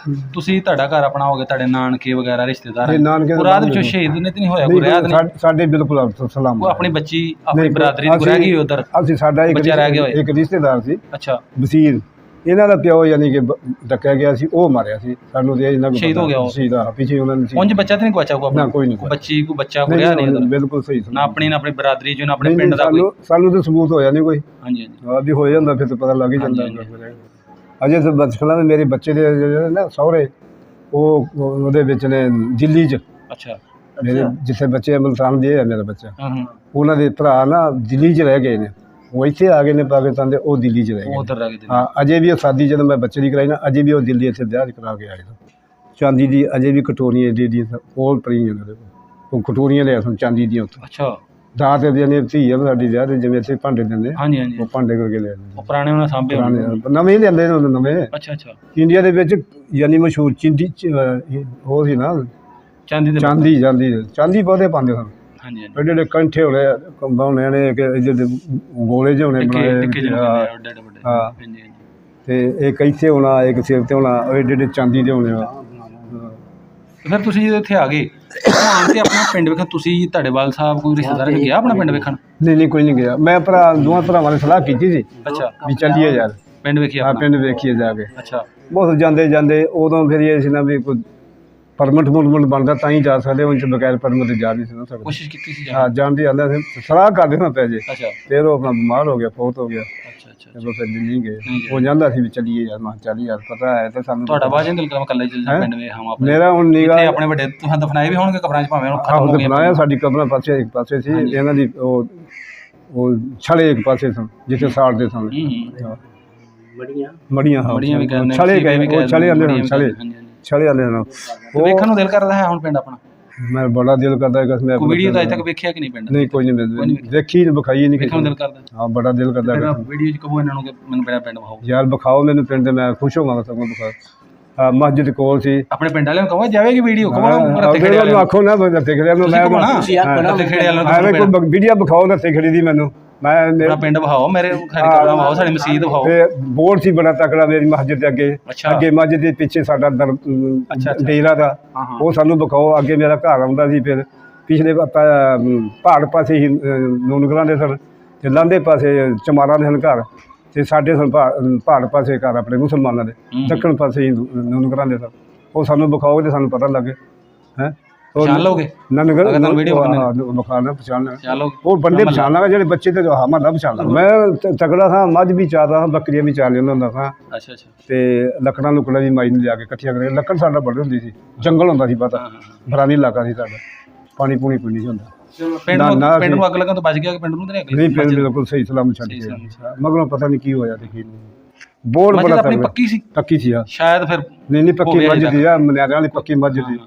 ਤੁਸੀਂ ਤੁਹਾਡਾ ਘਰ ਆਪਣਾ ਹੋ ਗਿਆ ਤੁਹਾਡੇ ਨਾਨਕੇ ਵਗੈਰਾ ਰਿਸ਼ਤੇਦਾਰ ਨਹੀਂ, ਨਾਨਕੇ ਤਾਂ ਰਾਤ ਵਿੱਚੋਂ ਸ਼ਹੀਦ ਨੇ ਤੇ ਨਹੀਂ ਹੋਇਆ ਕੋਈ ਰਿਆਦ ਨਹੀਂ ਸਾਡੇ ਬਿਲਕੁਲ ਸਲਾਮ ਕੋਈ ਆਪਣੀ ਬੱਚੀ ਆਪਣੀ ਨਹੀਂ, ਬਰਾਦਰੀ ਦੀ ਰਹਿ ਗਈ ਉਧਰ ਅਸੀਂ ਸਾਡਾ ਬੱਚਾ ਰਹਿ ਗਿਆ ਹੋਇਆ। ਇੱਕ ਰਿਸ਼ਤੇਦਾਰ ਸੀ ਅੱਛਾ ਵਸੀਰ ਇਹਨਾਂ ਦਾ ਪਿਓ ਯਾਨੀ ਕਿ ਡੱਕਿਆ ਗਿਆ ਸੀ ਉਹ ਮਾਰਿਆ ਸੀ ਸਾਨੂੰ ਤੇ ਇਹਨਾਂ ਸ਼ਹੀਦ ਹੋ ਗਿਆ ਉਹ। ਸ਼ਹੀਦ ਆ ਪਿੱਛੇ ਉਹਨਾਂ ਨੇ ਉਂਝ ਬੱਚਾ ਤੇ ਨਹੀਂ ਗਵਾਚਾ ਕੋਈ ਨਾ, ਕੋਈ ਨਹੀਂ। ਬੱਚੀ ਕੋਈ ਬੱਚਾ ਕੋਈ ਰਿਹਾ ਨਹੀਂ ਉਧਰ ਬਿਲਕੁਲ ਸਹੀ ਨਾ ਆਪਣੀ ਨਾ ਆਪਣੀ ਬਰਾਦਰੀ ਜੋ ਨਾ ਆਪਣੇ ਨਹੀਂ, ਪਿੰਡ ਦਾ ਕੋਈ ਸਾਨੂੰ ਤਾਂ ਸਬੂਤ ਹੋਇਆ ਨਹੀਂ ਕੋਈ ਹਾਂਜੀ ਹਾਂਜੀ ਆ ਵੀ ਹੋ ਜਾਂਦਾ ਫਿਰ ਤਾਂ ਪਤਾ ਲੱਗ ਹੀ ਜਾਂਦਾ ਅਜੇ ਤਾਂ ਬਚਪਨਾ ਦੇ ਮੇਰੇ ਬੱਚੇ ਦੇ ਜਿਹੜੇ ਨਾ ਸਹੁਰੇ ਉਹਦੇ ਵਿੱਚ ਨੇ ਦਿੱਲੀ 'ਚ ਅੱਛਾ ਮੇਰੇ ਜਿੱਥੇ ਬੱਚੇ ਮੁਲਤਾਨ ਦੇ ਆ ਮੇਰਾ ਬੱਚਾ ਹਾਂ ਹਾਂ ਉਹਨਾਂ ਦੇ ਭਰਾ ਨਾ ਦਿੱਲੀ 'ਚ ਰਹਿ ਗਏ ਨੇ ਉਹ ਇੱਥੇ ਆ ਗਏ ਨੇ ਪਾਕਿਸਤਾਨ ਦੇ ਉਹ ਦਿੱਲੀ 'ਚ ਰਹਿ ਉਹ ਗਏ ਉਧਰ ਰਹਿ ਗਏ ਹਾਂ ਅਜੇ ਵੀ ਉਹ ਸ਼ਾਦੀ ਜਦੋਂ ਮੈਂ ਬੱਚੇ ਦੀ ਕਰਾਈ ਨਾ ਅਜੇ ਵੀ ਉਹ ਦਿੱਲੀ ਇੱਥੇ ਵਿਆਹ ਕਰਾ ਕੇ ਆਏ ਸਨ ਚਾਂਦੀ ਦੀ ਅਜੇ ਵੀ ਕਟੋਰੀਆਂ ਏਡੀ ਏਡੀਆਂ ਉਹ ਪਈਆਂ ਉਹਨਾਂ ਦੇ ਕੋਲ ਉਹ ਕਟੋਰੀਆਂ ਲਿਆ ਸਨ ਚਾਂਦੀ ਦੀਆਂ ਉੱਥੋਂ ਅੱਛਾ ਦਾਤ ਦੇ ਜਾਨੀ ਧੀ ਆ ਸਾਡੀ ਵਿਆਹ ਤੇ ਜਿਵੇਂ ਇੱਥੇ ਭਾਂਡੇ ਦਿੰਦੇ ਹਾਂਜੀ ਹਾਂਜੀ ਉਹ ਭਾਂਡੇ ਕਰਕੇ ਲੈ ਉਹ ਪੁਰਾਣੇ ਉਹਨਾਂ ਸਾਂਭੇ ਹੋਣੇ। ਪੁਰਾਣੇ ਨਵੇਂ ਲਿਆਂਦੇ ਨੇ ਨਵੇਂ ਅੱਛਾ ਅੱਛਾ ਇੰਡੀਆ ਦੇ ਵਿੱਚ ਯਾਨੀ ਮਸ਼ਹੂਰ ਉਹ ਸੀ ਨਾ ਚਾਂਦੀ ਬਹੁਤੇ ਪਾਉਂਦੇ ਸਨ। ਹਾਂਜੀ ਹਾਂਜੀ ਐਡੇ ਐਡੇ ਕੰਠੇ ਹੋਣੇ ਕੰਬਾਉਣੇ ਨੇ ਕਿ ਜਿਹੜੇ ਗੋਲੇ ਜਿਹੇ ਹੋਣੇ ਟਿੱਕੇ ਜਿਹੇ ਬਣਾਏ ਵੱਡੇ ਵੱਡੇ ਹਾਂ ਹਾਂਜੀ ਹਾਂਜੀ ਤੇ ਇੱਕ ਇੱਥੇ ਹੋਣਾ ਇੱਕ ਸਿਰ ਤੇ ਹੋਣਾ ਐਡੇ ਐਡੇ ਚਾਂਦੀ ਦੇ ਹੋਣੇ ਆ। ਤੇ ਫਿਰ ਤੁਸੀਂ ਜਦੋਂ ਇੱਥੇ ਆ ਗਏ ਆਣ ਕੇ ਆਪਣਾ ਪਿੰਡ ਵੇਖਣ ਤੁਸੀਂ ਢਾੜੇਵਾਲ ਸਾਹਿਬ ਕੋਈ ਰਿਸ਼ਤੇਦਾਰ ਨੇ ਗਿਆ ਆਪਣਾ ਪਿੰਡ ਵੇਖਣ? ਨਹੀਂ ਕੋਈ ਨਹੀਂ ਗਿਆ ਮੈਂ ਦੋਵਾਂ ਭਰਾਵਾਂ ਨੇ ਸਲਾਹ ਕੀਤੀ ਸੀ ਅੱਛਾ ਵੀ ਚੱਲੀਏ ਯਾਰ ਪਿੰਡ ਵੇਖਿਆ ਆ ਪਿੰਡ ਵੇਖੀਏ ਜਾ ਕੇ। ਅੱਛਾ ਬਹੁਤ ਜਾਂਦੇ ਉਦੋਂ ਫਿਰ ਇਹ ਸੀ ਨਾ ਵੀ ਕੋਈ ਪਰਮਿਟ ਬਣਦਾ ਤਾਂ ਹੀ ਜਾ ਸਕਦੇ ਹੁਣ ਬਗੈਰ ਪਰਮਿਟ ਤੇ ਜਾ ਨਹੀਂ ਸੀ ਨਾ ਸਕਦੇ। ਕੋਸ਼ਿਸ਼ ਕੀਤੀ ਸੀ ਹਾਂ ਜਾਣ ਦੀ ਆਂਦਾ ਸੀ ਸਲਾਹ ਕਰਦੇ ਹਾਂ ਪੈ ਜੇ ਅੱਛਾ ਫਿਰ ਉਹ ਆਪਣਾ ਬਿਮਾਰ ਹੋ ਗਿਆ ਫੌਤ ਹੋ ਗਿਆ ਅੱਛਾ ਅੱਛਾ ਚਲੋ ਫਿਰ ਨਹੀਂ ਗਏ ਉਹ ਜਾਂਦਾ ਸੀ ਵੀ ਚੱਲੀਏ ਯਾਰ ਮੈਂ ਚੱਲ ਯਾਰ ਪਤਾ ਹੈ ਤੇ ਸਾਨੂੰ ਤੁਹਾਡਾ ਬਾਅਦ ਦਿਲ ਕਰਾਂ ਕੱਲਾ ਚੱਲ ਜਾ ਪਿੰਡ ਵੇ ਹਾਂ ਆਪਣੇ ਮੇਰਾ ਹੁਣ ਨਿਗਾਹ ਇੱਥੇ ਆਪਣੇ ਵੱਡੇ ਤੁਸੀਂ ਦਫਨਾਏ ਵੀ ਹੋਣਗੇ ਕਬਰਾਂ 'ਚ ਭਾਵੇਂ ਹੁਣ ਖਤਮ ਆਹੋ ਹੋ ਗਏ ਬਣਾਇਆ ਸਾਡੀ ਕਬਰਾਂ ਪਾਸੇ ਇੱਕ ਪਾਸੇ ਸੀ ਇਹਨਾਂ ਦੀ ਉਹ ਛੜੇ ਇੱਕ ਪਾਸੇ ਸਨ ਜਿੱਥੇ ਸਾੜਦੇ ਸਨ ਮੜੀਆਂ ਹਾਂ ਬੜੀਆਂ ਵੀ ਕਹਿੰਦੇ ਛੜੇ ਗਏ ਉਹ ਛੜੇ ਆਂਦੇ ਹਨ ਛੜੇ ਆਂਦੇ ਹਨ ਉਹ ਵੇਖਣ ਨੂੰ ਦਿਲ ਕਰਦਾ ਹੈ ਹੁਣ ਪਿੰਡ ਆਪਣਾ ਮੈਂ ਬੜਾ ਦਿਲ ਕਰਦਾ ਕਿ ਮੈਂ ਕੋਈ ਵੀਡੀਓ ਤਾਂ ਅਜੇ ਤੱਕ ਵੇਖਿਆ ਕਿ ਨਹੀਂ ਪਿੰਡ ਨਹੀਂ ਕੋਈ ਨਹੀਂ ਦੇਖੀ ਵਿਖਾਈ ਨਹੀਂ ਵੇਖਣ ਨੂੰ ਦਿਲ ਕਰਦਾ ਹਾਂ ਬੜਾ ਦਿਲ ਕਰਦਾ ਫਿਰ ਵੀਡੀਓ 'ਚ ਕਹੋ ਇਹਨਾਂ ਨੂੰ ਕਿ ਮੈਨੂੰ ਮੇਰਾ ਪਿੰਡ ਵਿਖਾਓ ਯਾਰ ਵਿਖਾਓ ਮੈਨੂੰ ਪਿੰਡ ਤੇ ਮੈਂ ਖੁਸ਼ ਹੋਵਾਂਗਾ ਸਗੋਂ ਵਿਖਾ ਮਸਜਿਦ ਕੋਲ ਸੀ ਆਪਣੇ ਪਿੰਡ ਵਾਲਿਆਂ ਨੂੰ ਕਹੋ ਜਾਵੇਗੀ ਵੀਡੀਓ ਕਹੋ ਰੱਤੇ ਖੇੜੇ ਨੂੰ ਵਾਲਿਆਂ ਆਖੋ ਨਾ ਰੱਤੇ ਖੇੜੇ ਨੂੰ ਮੈਂ ਰੱਤੇ ਖੇੜੇ ਵਾਲਿਆਂ ਨੂੰ ਐਵੇਂ ਕੋਈ ਵੀਡੀਓ ਵਿਖਾਓ ਰੱਤੇ ਖੇੜੀ ਦੀ ਮੈਨੂੰ ਮੈਂ ਮੇਰਾ ਪਿੰਡ ਵਿਖਾਓ ਮੇਰੇ ਸਾਡੀ ਕਬਰਾਂ ਵਿਖਾਓ ਸਾਡੀ ਮਸਜਿਦ ਵਿਖਾਓ ਤੇ ਬੋਰਡ ਸੀ ਬੜਾ ਤਕੜਾ ਮੇਰੀ ਮਸਜਿਦ ਦੇ ਅੱਗੇ ਮਸਜਿਦ ਦੇ ਪਿੱਛੇ ਸਾਡਾ ਡੇਰਾ ਦਾ ਉਹ ਸਾਨੂੰ ਵਿਖਾਓ ਅੱਗੇ ਮੇਰਾ ਘਰ ਆਉਂਦਾ ਸੀ ਫਿਰ ਪਿਛਲੇ ਪਹਾੜ ਪਾਸੇ ਹੀ ਨੂਨਗਰਾਂ ਦੇ ਸਨ ਤੇ ਲਾਂਦੇ ਪਾਸੇ ਚਮਾਰਾਂ ਦੇ ਸਨ ਘਰ ਤੇ ਸਾਡੇ ਸਨ ਪਹਾੜ ਪਾਸੇ ਘਰ ਆਪਣੇ ਮੁਸਲਮਾਨਾਂ ਦੇ ਦੱਖਣ ਪਾਸੇ ਹੀ ਨੂਨਗਰਾਂ ਦੇ ਸਨ ਉਹ ਸਾਨੂੰ ਵਿਖਾਓ ਤੇ ਸਾਨੂੰ ਪਤਾ ਲੱਗੇ ਹੈ ਪਛਾਣ ਲਓਗੇ ਨਨਗਰ ਵੀਡੀਓ ਵਿਖਾਣਾ ਪਛਾਣਨਾ ਚਲੋ ਉਹ ਬੰਦੇ ਪਛਾਣ ਲਾਂਗਾ ਜਿਹੜੇ ਬੱਚੇ ਤੇ ਹਮਾਰਾ ਪਛਾਣ ਲਾਂਗਾ ਮੈਂ ਤਗੜਾ ਸਾਂ ਮੱਝ ਵੀ ਚਾਰਦਾ ਸਾਂ ਬੱਕਰੀਆਂ ਵੀ ਚਾਰ ਲੈਂਦਾ ਹੁੰਦਾ ਸਾਂ ਅੱਛਾ ਅੱਛਾ ਤੇ ਲੱਕੜਾਂ ਲੁਕੜਾਂ ਵੀ ਮਾਈ ਨੂੰ ਲਿਆ ਕੇ ਇਕੱਠੀਆਂ ਕਰਕੇ ਲੱਕੜ ਸਾਡਾ ਬੜੀ ਹੁੰਦੀ ਸੀ ਜੰਗਲ ਹੁੰਦਾ ਸੀ ਪਤਾ ਬਰਾਨੀ ਇਲਾਕਾ ਸੀ ਸਾਡਾ ਪਾਣੀ ਪੂਣੀ ਕੋਈ ਨਹੀਂ ਹੁੰਦਾ ਪਿੰਡ ਨੂੰ ਅੱਗ ਲੱਗਣ ਤੋਂ ਬਚ ਗਿਆ ਕਿ ਪਿੰਡ ਨੂੰ ਤਾਂ ਨਹੀਂ ਅੱਗ ਨਹੀਂ ਪਿੰਡ ਬਿਲਕੁਲ ਸਹੀ ਸਲਾਮ ਛੱਡ ਗਿਆ ਮਗਰੋਂ ਪਤਾ ਨਹੀਂ ਕੀ ਹੋਇਆ ਦੇਖੀ ਬੋਰਡ ਬੜਾ ਆਪਣੀ ਪੱਕੀ ਸੀ ਆ ਸ਼ਾਇਦ ਫਿਰ ਨਹੀਂ ਪੱਕੀ ਮੱਝ ਦੀ ਆ ਮਨਿਆਰਾਂ ਵਾਲੀ ਪੱਕੀ ਮੱਝ ਦੀ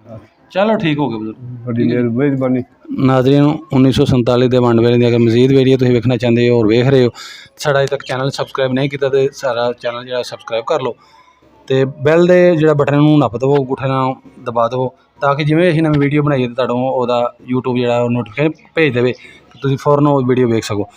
ਚਲੋ ਠੀਕ ਹੋ ਗਿਆ ਬਜ਼ੁਰਗ ਬੜੀ ਮਿਹਰਬਾਨੀ ਨਾਜ਼ਰੀਨ 1947 ਦੇ ਵੰਡ ਵੇਲੇ ਦੀ ਅਗਰ ਮਜ਼ੀਦ ਵੀਡੀਓ ਤੁਸੀਂ ਵੇਖਣਾ ਚਾਹੁੰਦੇ ਹੋ ਔਰ ਵੇਖ ਰਹੇ ਹੋ ਸਾਡਾ ਅਜੇ ਤੱਕ ਚੈਨਲ ਸਬਸਕ੍ਰਾਈਬ ਨਹੀਂ ਕੀਤਾ ਤੇ ਸਾਰਾ ਚੈਨਲ ਜਿਹੜਾ ਸਬਸਕ੍ਰਾਈਬ ਕਰ ਲਓ ਤੇ ਬੈਲ ਦੇ ਜਿਹੜਾ ਬਟਨ ਨੂੰ ਨੱਪ ਦੇਵੋ ਅੰਗੂਠੇ ਨਾਲ ਦਬਾ ਦੇਵੋ ਤਾਂ ਕਿ ਜਿਵੇਂ ਅਸੀਂ ਨਵੀਂ ਵੀਡੀਓ ਬਣਾਈਏ ਤਾਂ ਤੁਹਾਨੂੰ ਉਹਦਾ YouTube ਜਿਹੜਾ ਉਹ ਨੋਟੀਫਿਕੇਸ਼ਨ ਭੇਜ ਦੇਵੇ ਕਿ ਤੁਸੀਂ ਫੌਰਨ ਉਹ ਵੀਡੀਓ ਵੇਖ ਸਕੋ।